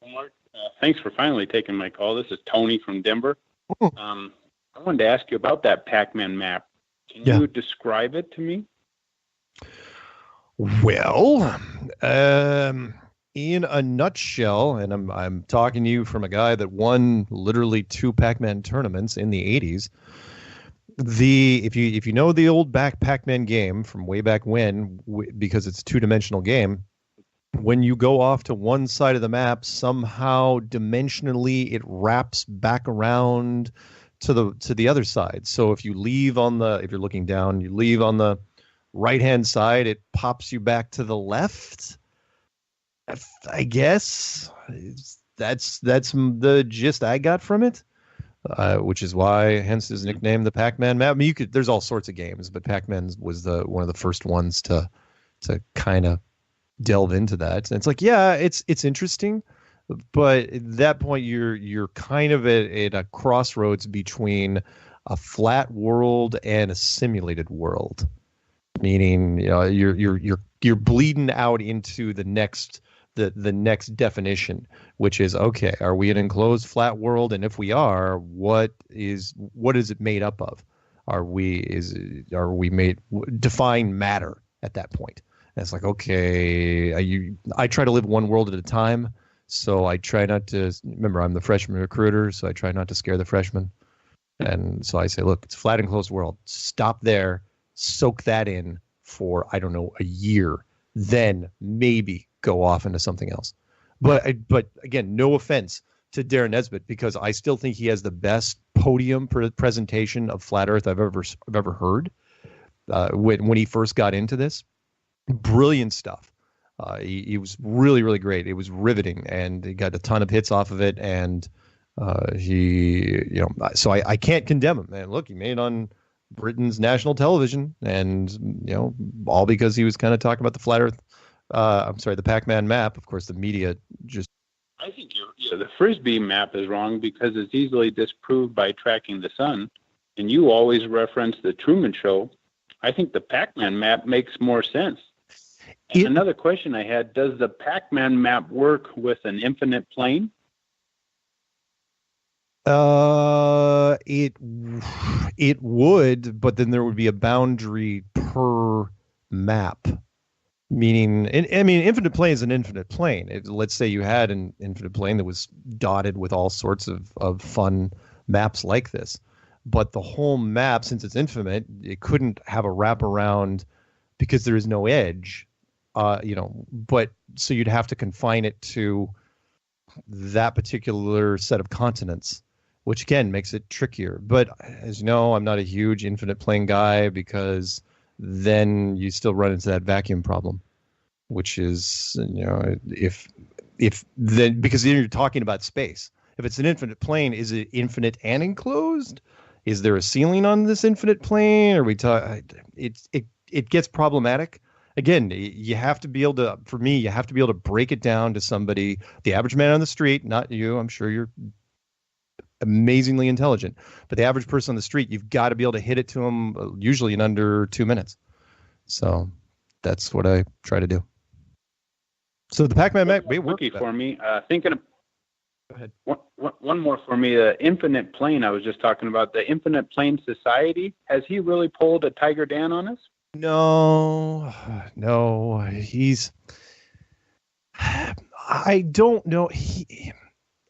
Well, Mark, thanks for finally taking my call. This is Tony from Denver. I wanted to ask you about that Pac-Man map. Can you describe it to me? Well, in a nutshell, and I'm talking to you from a guy that won literally 2 Pac-Man tournaments in the 80s. If you know the old Pac-Man game from way back when, because it's a 2-dimensional game, when you go off to one side of the map, somehow dimensionally it wraps back around to the other side. So if you're looking down, you leave on the right-hand side, it pops you back to the left. I guess that's the gist I got from it, which is why, hence his nickname, the Pac-Man map. I mean, there's all sorts of games, but Pac-Man was one of the first ones to kind of delve into that. And it's like, yeah, it's interesting. But at that point, you're kind of at a crossroads between a flat world and a simulated world, meaning you're bleeding out into the next definition, which is, okay, are we an enclosed flat world? And if we are, what is it made up of? Define matter at that point? And it's like, okay, I try to live one world at a time. So I try not to, remember, I'm the freshman recruiter, so I try not to scare the freshmen. And so I say, look, it's a flat enclosed world. Stop there, soak that in for, I don't know, a year, then maybe go off into something else. But again, no offense to Darren Nesbitt, because I still think he has the best podium presentation of flat Earth I've ever heard. When he first got into this, brilliant stuff. He was really, really great. It was riveting, and he got a ton of hits off of it. And so I can't condemn him. And look, he made it on Britain's national television, and all because he was kind of talking about the flat Earth. The Pac-Man map. Of course, the media just. I think the Frisbee map is wrong because it's easily disproved by tracking the sun, and you always reference the Truman Show. I think the Pac-Man map makes more sense. And another question I had: does the Pac-Man map work with an infinite plane? It would, but then there would be a boundary per map. Meaning, infinite plane is an infinite plane. Let's say you had an infinite plane that was dotted with all sorts of fun maps like this. But the whole map, since it's infinite, it couldn't have a wraparound because there is no edge. But so you'd have to confine it to that particular set of continents, which again makes it trickier. But as you know, I'm not a huge infinite plane guy because then you still run into that vacuum problem, which is, because then you're talking about space. If it's an infinite plane, is it infinite and enclosed? Is there a ceiling on this infinite plane? Or it gets problematic. Again, you have to be able to, for me, you have to be able to break it down to somebody, the average man on the street, not you. I'm sure you're amazingly intelligent, but the average person on the street, you've got to be able to hit it to them usually in under 2 minutes. So that's what I try to do. So the Pac-Man map, for me, thinking of, go ahead. One more for me, the infinite plane I was just talking about, the Infinite Plane Society, has he really pulled a Tiger Dan on us? No, I don't know.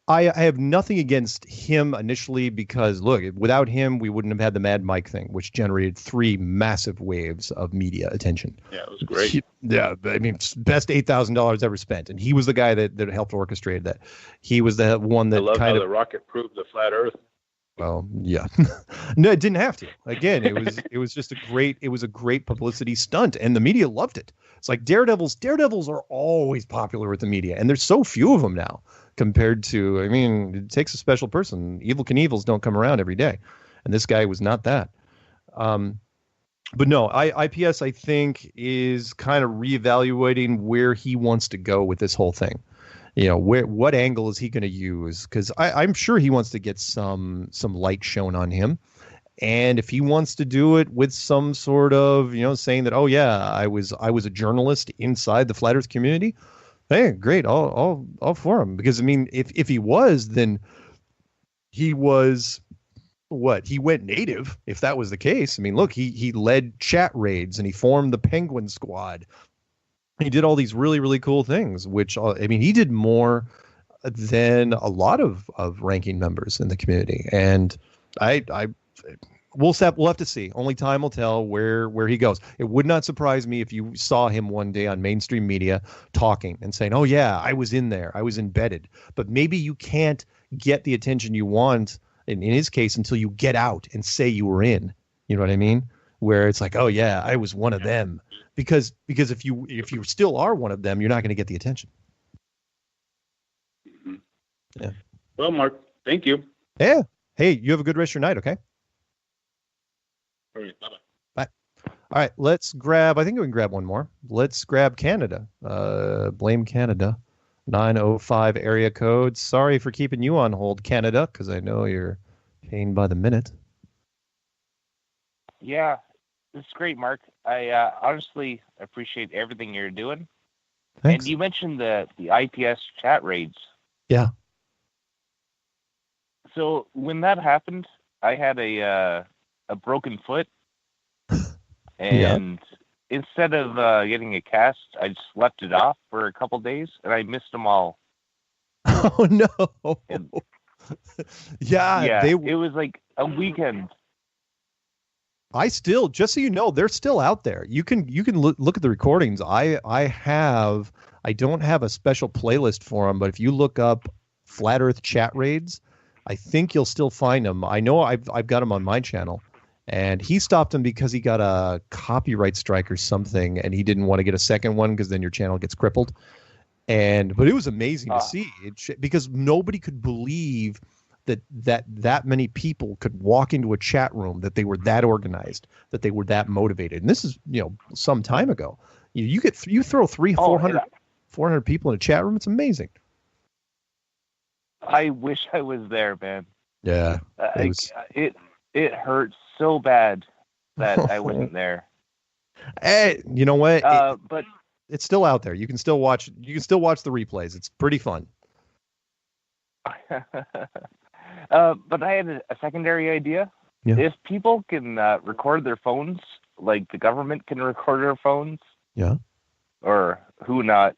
I have nothing against him initially because, look, without him, we wouldn't have had the Mad Mike thing, which generated 3 massive waves of media attention. Yeah, it was great. Best $8,000 ever spent. And he was the guy that helped orchestrate that. He was the one that I love how the rocket proved the flat Earth. Well, yeah. No, it didn't have to. Again, it was just a great publicity stunt, and the media loved it. It's like Daredevils are always popular with the media, and there's so few of them now compared to, it takes a special person. Evel Knievels don't come around every day, and this guy was not that. But no, IPS, I think, is kind of reevaluating where he wants to go with this whole thing. What angle is he going to use? Because I'm sure he wants to get some light shown on him. And if he wants to do it with some sort of, saying that, oh yeah, I was a journalist inside the flat Earth community, hey, great, all for him. Because if he was, then he was what? He went native. If that was the case, look, he led chat raids and he formed the Penguin Squad. He did all these really, really cool things, which, he did more than a lot of ranking members in the community. And we'll have to see. Only time will tell where he goes. It would not surprise me if you saw him one day on mainstream media talking and saying, oh yeah, I was in there. I was embedded. But maybe you can't get the attention you want in his case until you get out and say you were in. You know what I mean? Where it's like, oh yeah, I was one of them. Because if you still are one of them, you're not going to get the attention. Mm-hmm. Yeah. Well, Mark, thank you. Yeah. Hey, you have a good rest of your night, okay? All right. Bye-bye. Bye. All right, let's grab, I think we can grab one more. Let's grab Canada. Blame Canada. 905 area code. Sorry for keeping you on hold, Canada, because I know you're paying by the minute. Yeah, it's great, Mark. I honestly appreciate everything you're doing. Thanks. And you mentioned the IPS chat raids. Yeah. So when that happened, I had a broken foot, and instead of getting a cast, I just left it off for a couple days, and I missed them all. Oh no! Yeah, it was like a weekend. I still, just so you know, they're still out there. You can look at the recordings. I don't have a special playlist for them, but if you look up Flat Earth chat raids, I think you'll still find them. I know I've got them on my channel, and he stopped them because he got a copyright strike or something, and he didn't want to get a second one because then your channel gets crippled. But it was amazing to see because nobody could believe that many people could walk into a chat room, that they were that organized, that they were that motivated. And this is, some time ago. You throw 400 people in a chat room. It's amazing. I wish I was there, man. Yeah. It hurts so bad that I wasn't there. Hey, you know what? But it's still out there. You can still watch the replays. It's pretty fun. But I had a secondary idea. Yeah. If people can record their phones, like the government can record their phones. Yeah. Or who not.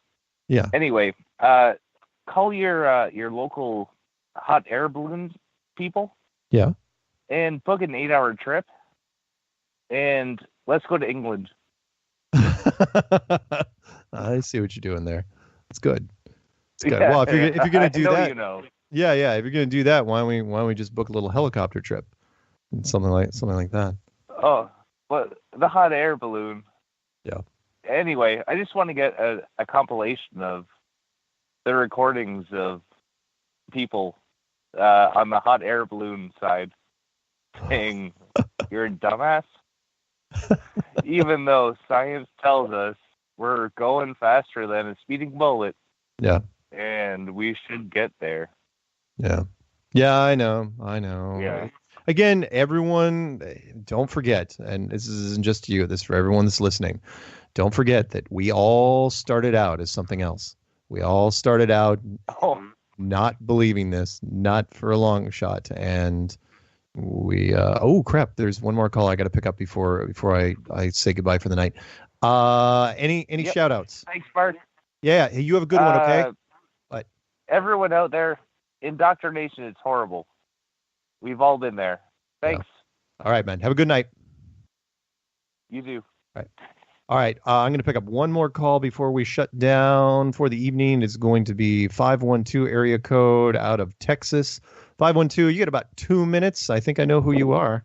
Yeah. Anyway, call your local hot air balloon people. Yeah. And book an 8-hour trip. And let's go to England. I see what you're doing there. It's good. It's good. Yeah, well, if you're gonna do that, Yeah, if you're gonna do that, why don't we just book a little helicopter trip and something like that? Oh, but the hot air balloon. Yeah. Anyway, I just want to get a compilation of the recordings of people on the hot air balloon side saying you're a dumbass. Even though science tells us we're going faster than a speeding bullet. Yeah. And we should get there. Yeah. Yeah, I know. Yeah. Again, everyone, don't forget, and this isn't just you, this is for everyone that's listening. Don't forget that we all started out as something else. We all started out not believing this, not for a long shot. And we oh crap, there's one more call I got to pick up before I say goodbye for the night. Any shout outs? Thanks, Bart. Yeah, you have a good one, okay? But everyone out there, indoctrination is horrible. We've all been there. Thanks. Yeah. All right, man. Have a good night. You do. All right. I'm going to pick up one more call before we shut down for the evening. It's going to be 512 area code out of Texas. 512, you get about 2 minutes. I think I know who you are.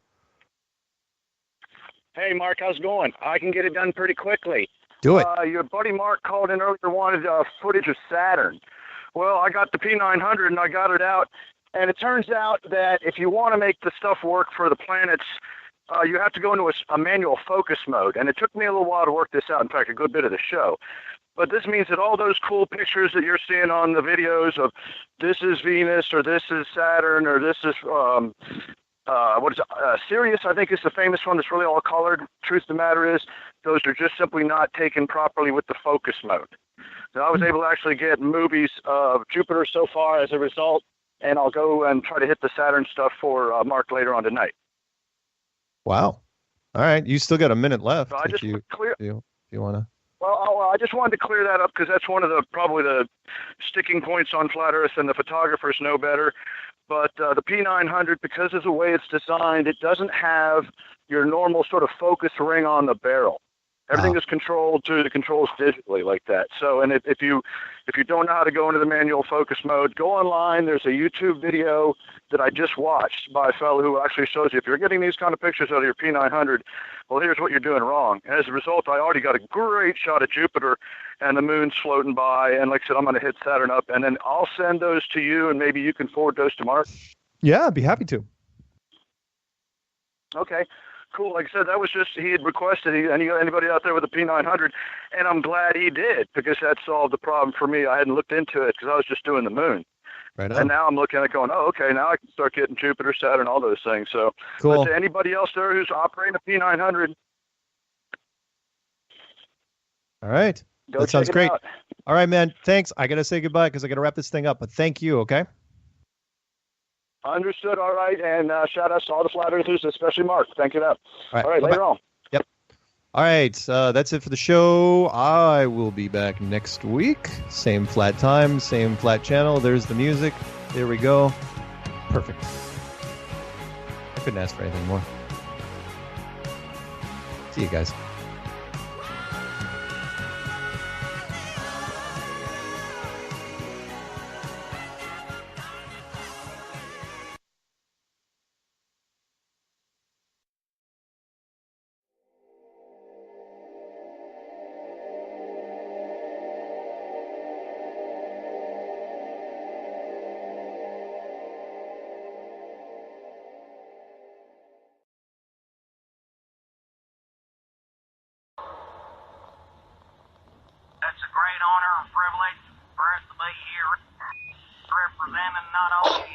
Hey, Mark, how's it going? I can get it done pretty quickly. Do it. Your buddy Mark called in earlier, wanted footage of Saturn. Well, I got the P900 and I got it out. And it turns out that if you want to make the stuff work for the planets, you have to go into a manual focus mode. And it took me a little while to work this out. In fact, a good bit of the show. But this means that all those cool pictures that you're seeing on the videos of this is Venus or this is Saturn or this is Sirius, I think is the famous one that's really all colored. Truth of the matter is, those are just simply not taken properly with the focus mode. So I was able to actually get movies of Jupiter so far as a result, and I'll go and try to hit the Saturn stuff for Mark later on tonight. Wow. All right. You still got a minute left. So I just if you want to. Well, I just wanted to clear that up because that's one of probably the sticking points on Flat Earth, and the photographers know better. But the P900, because of the way it's designed, it doesn't have your normal sort of focus ring on the barrel. Everything is controlled through the controls digitally like that. So, and if you don't know how to go into the manual focus mode, go online. There's a YouTube video that I just watched by a fellow who actually shows you if you're getting these kind of pictures out of your P900, well, here's what you're doing wrong. And as a result, I already got a great shot of Jupiter and the moon's floating by. And like I said, I'm going to hit Saturn up, and then I'll send those to you, and maybe you can forward those to Mark. Yeah, I'd be happy to. Okay. Cool. Like I said, that was just, he had requested, anybody out there with a P900, and I'm glad he did, because that solved the problem for me. I hadn't looked into it because I was just doing the moon. Right on. And now I'm looking at it going, oh, okay, now I can start getting Jupiter, Saturn, all those things. So, cool. But to anybody else there who's operating a P900, all right. Go that sounds check it great. out. All right, man. Thanks. I got to say goodbye because I got to wrap this thing up. But thank you, okay? Understood. All right. And shout out to all the Flat Earthers, especially Mark. Thank you. All right. Later on. Yep. All right. That's it for the show. I will be back next week. Same flat time, same flat channel. There's the music. There we go. Perfect. I couldn't ask for anything more. See you guys. It's a great honor and privilege for us to be here representing not only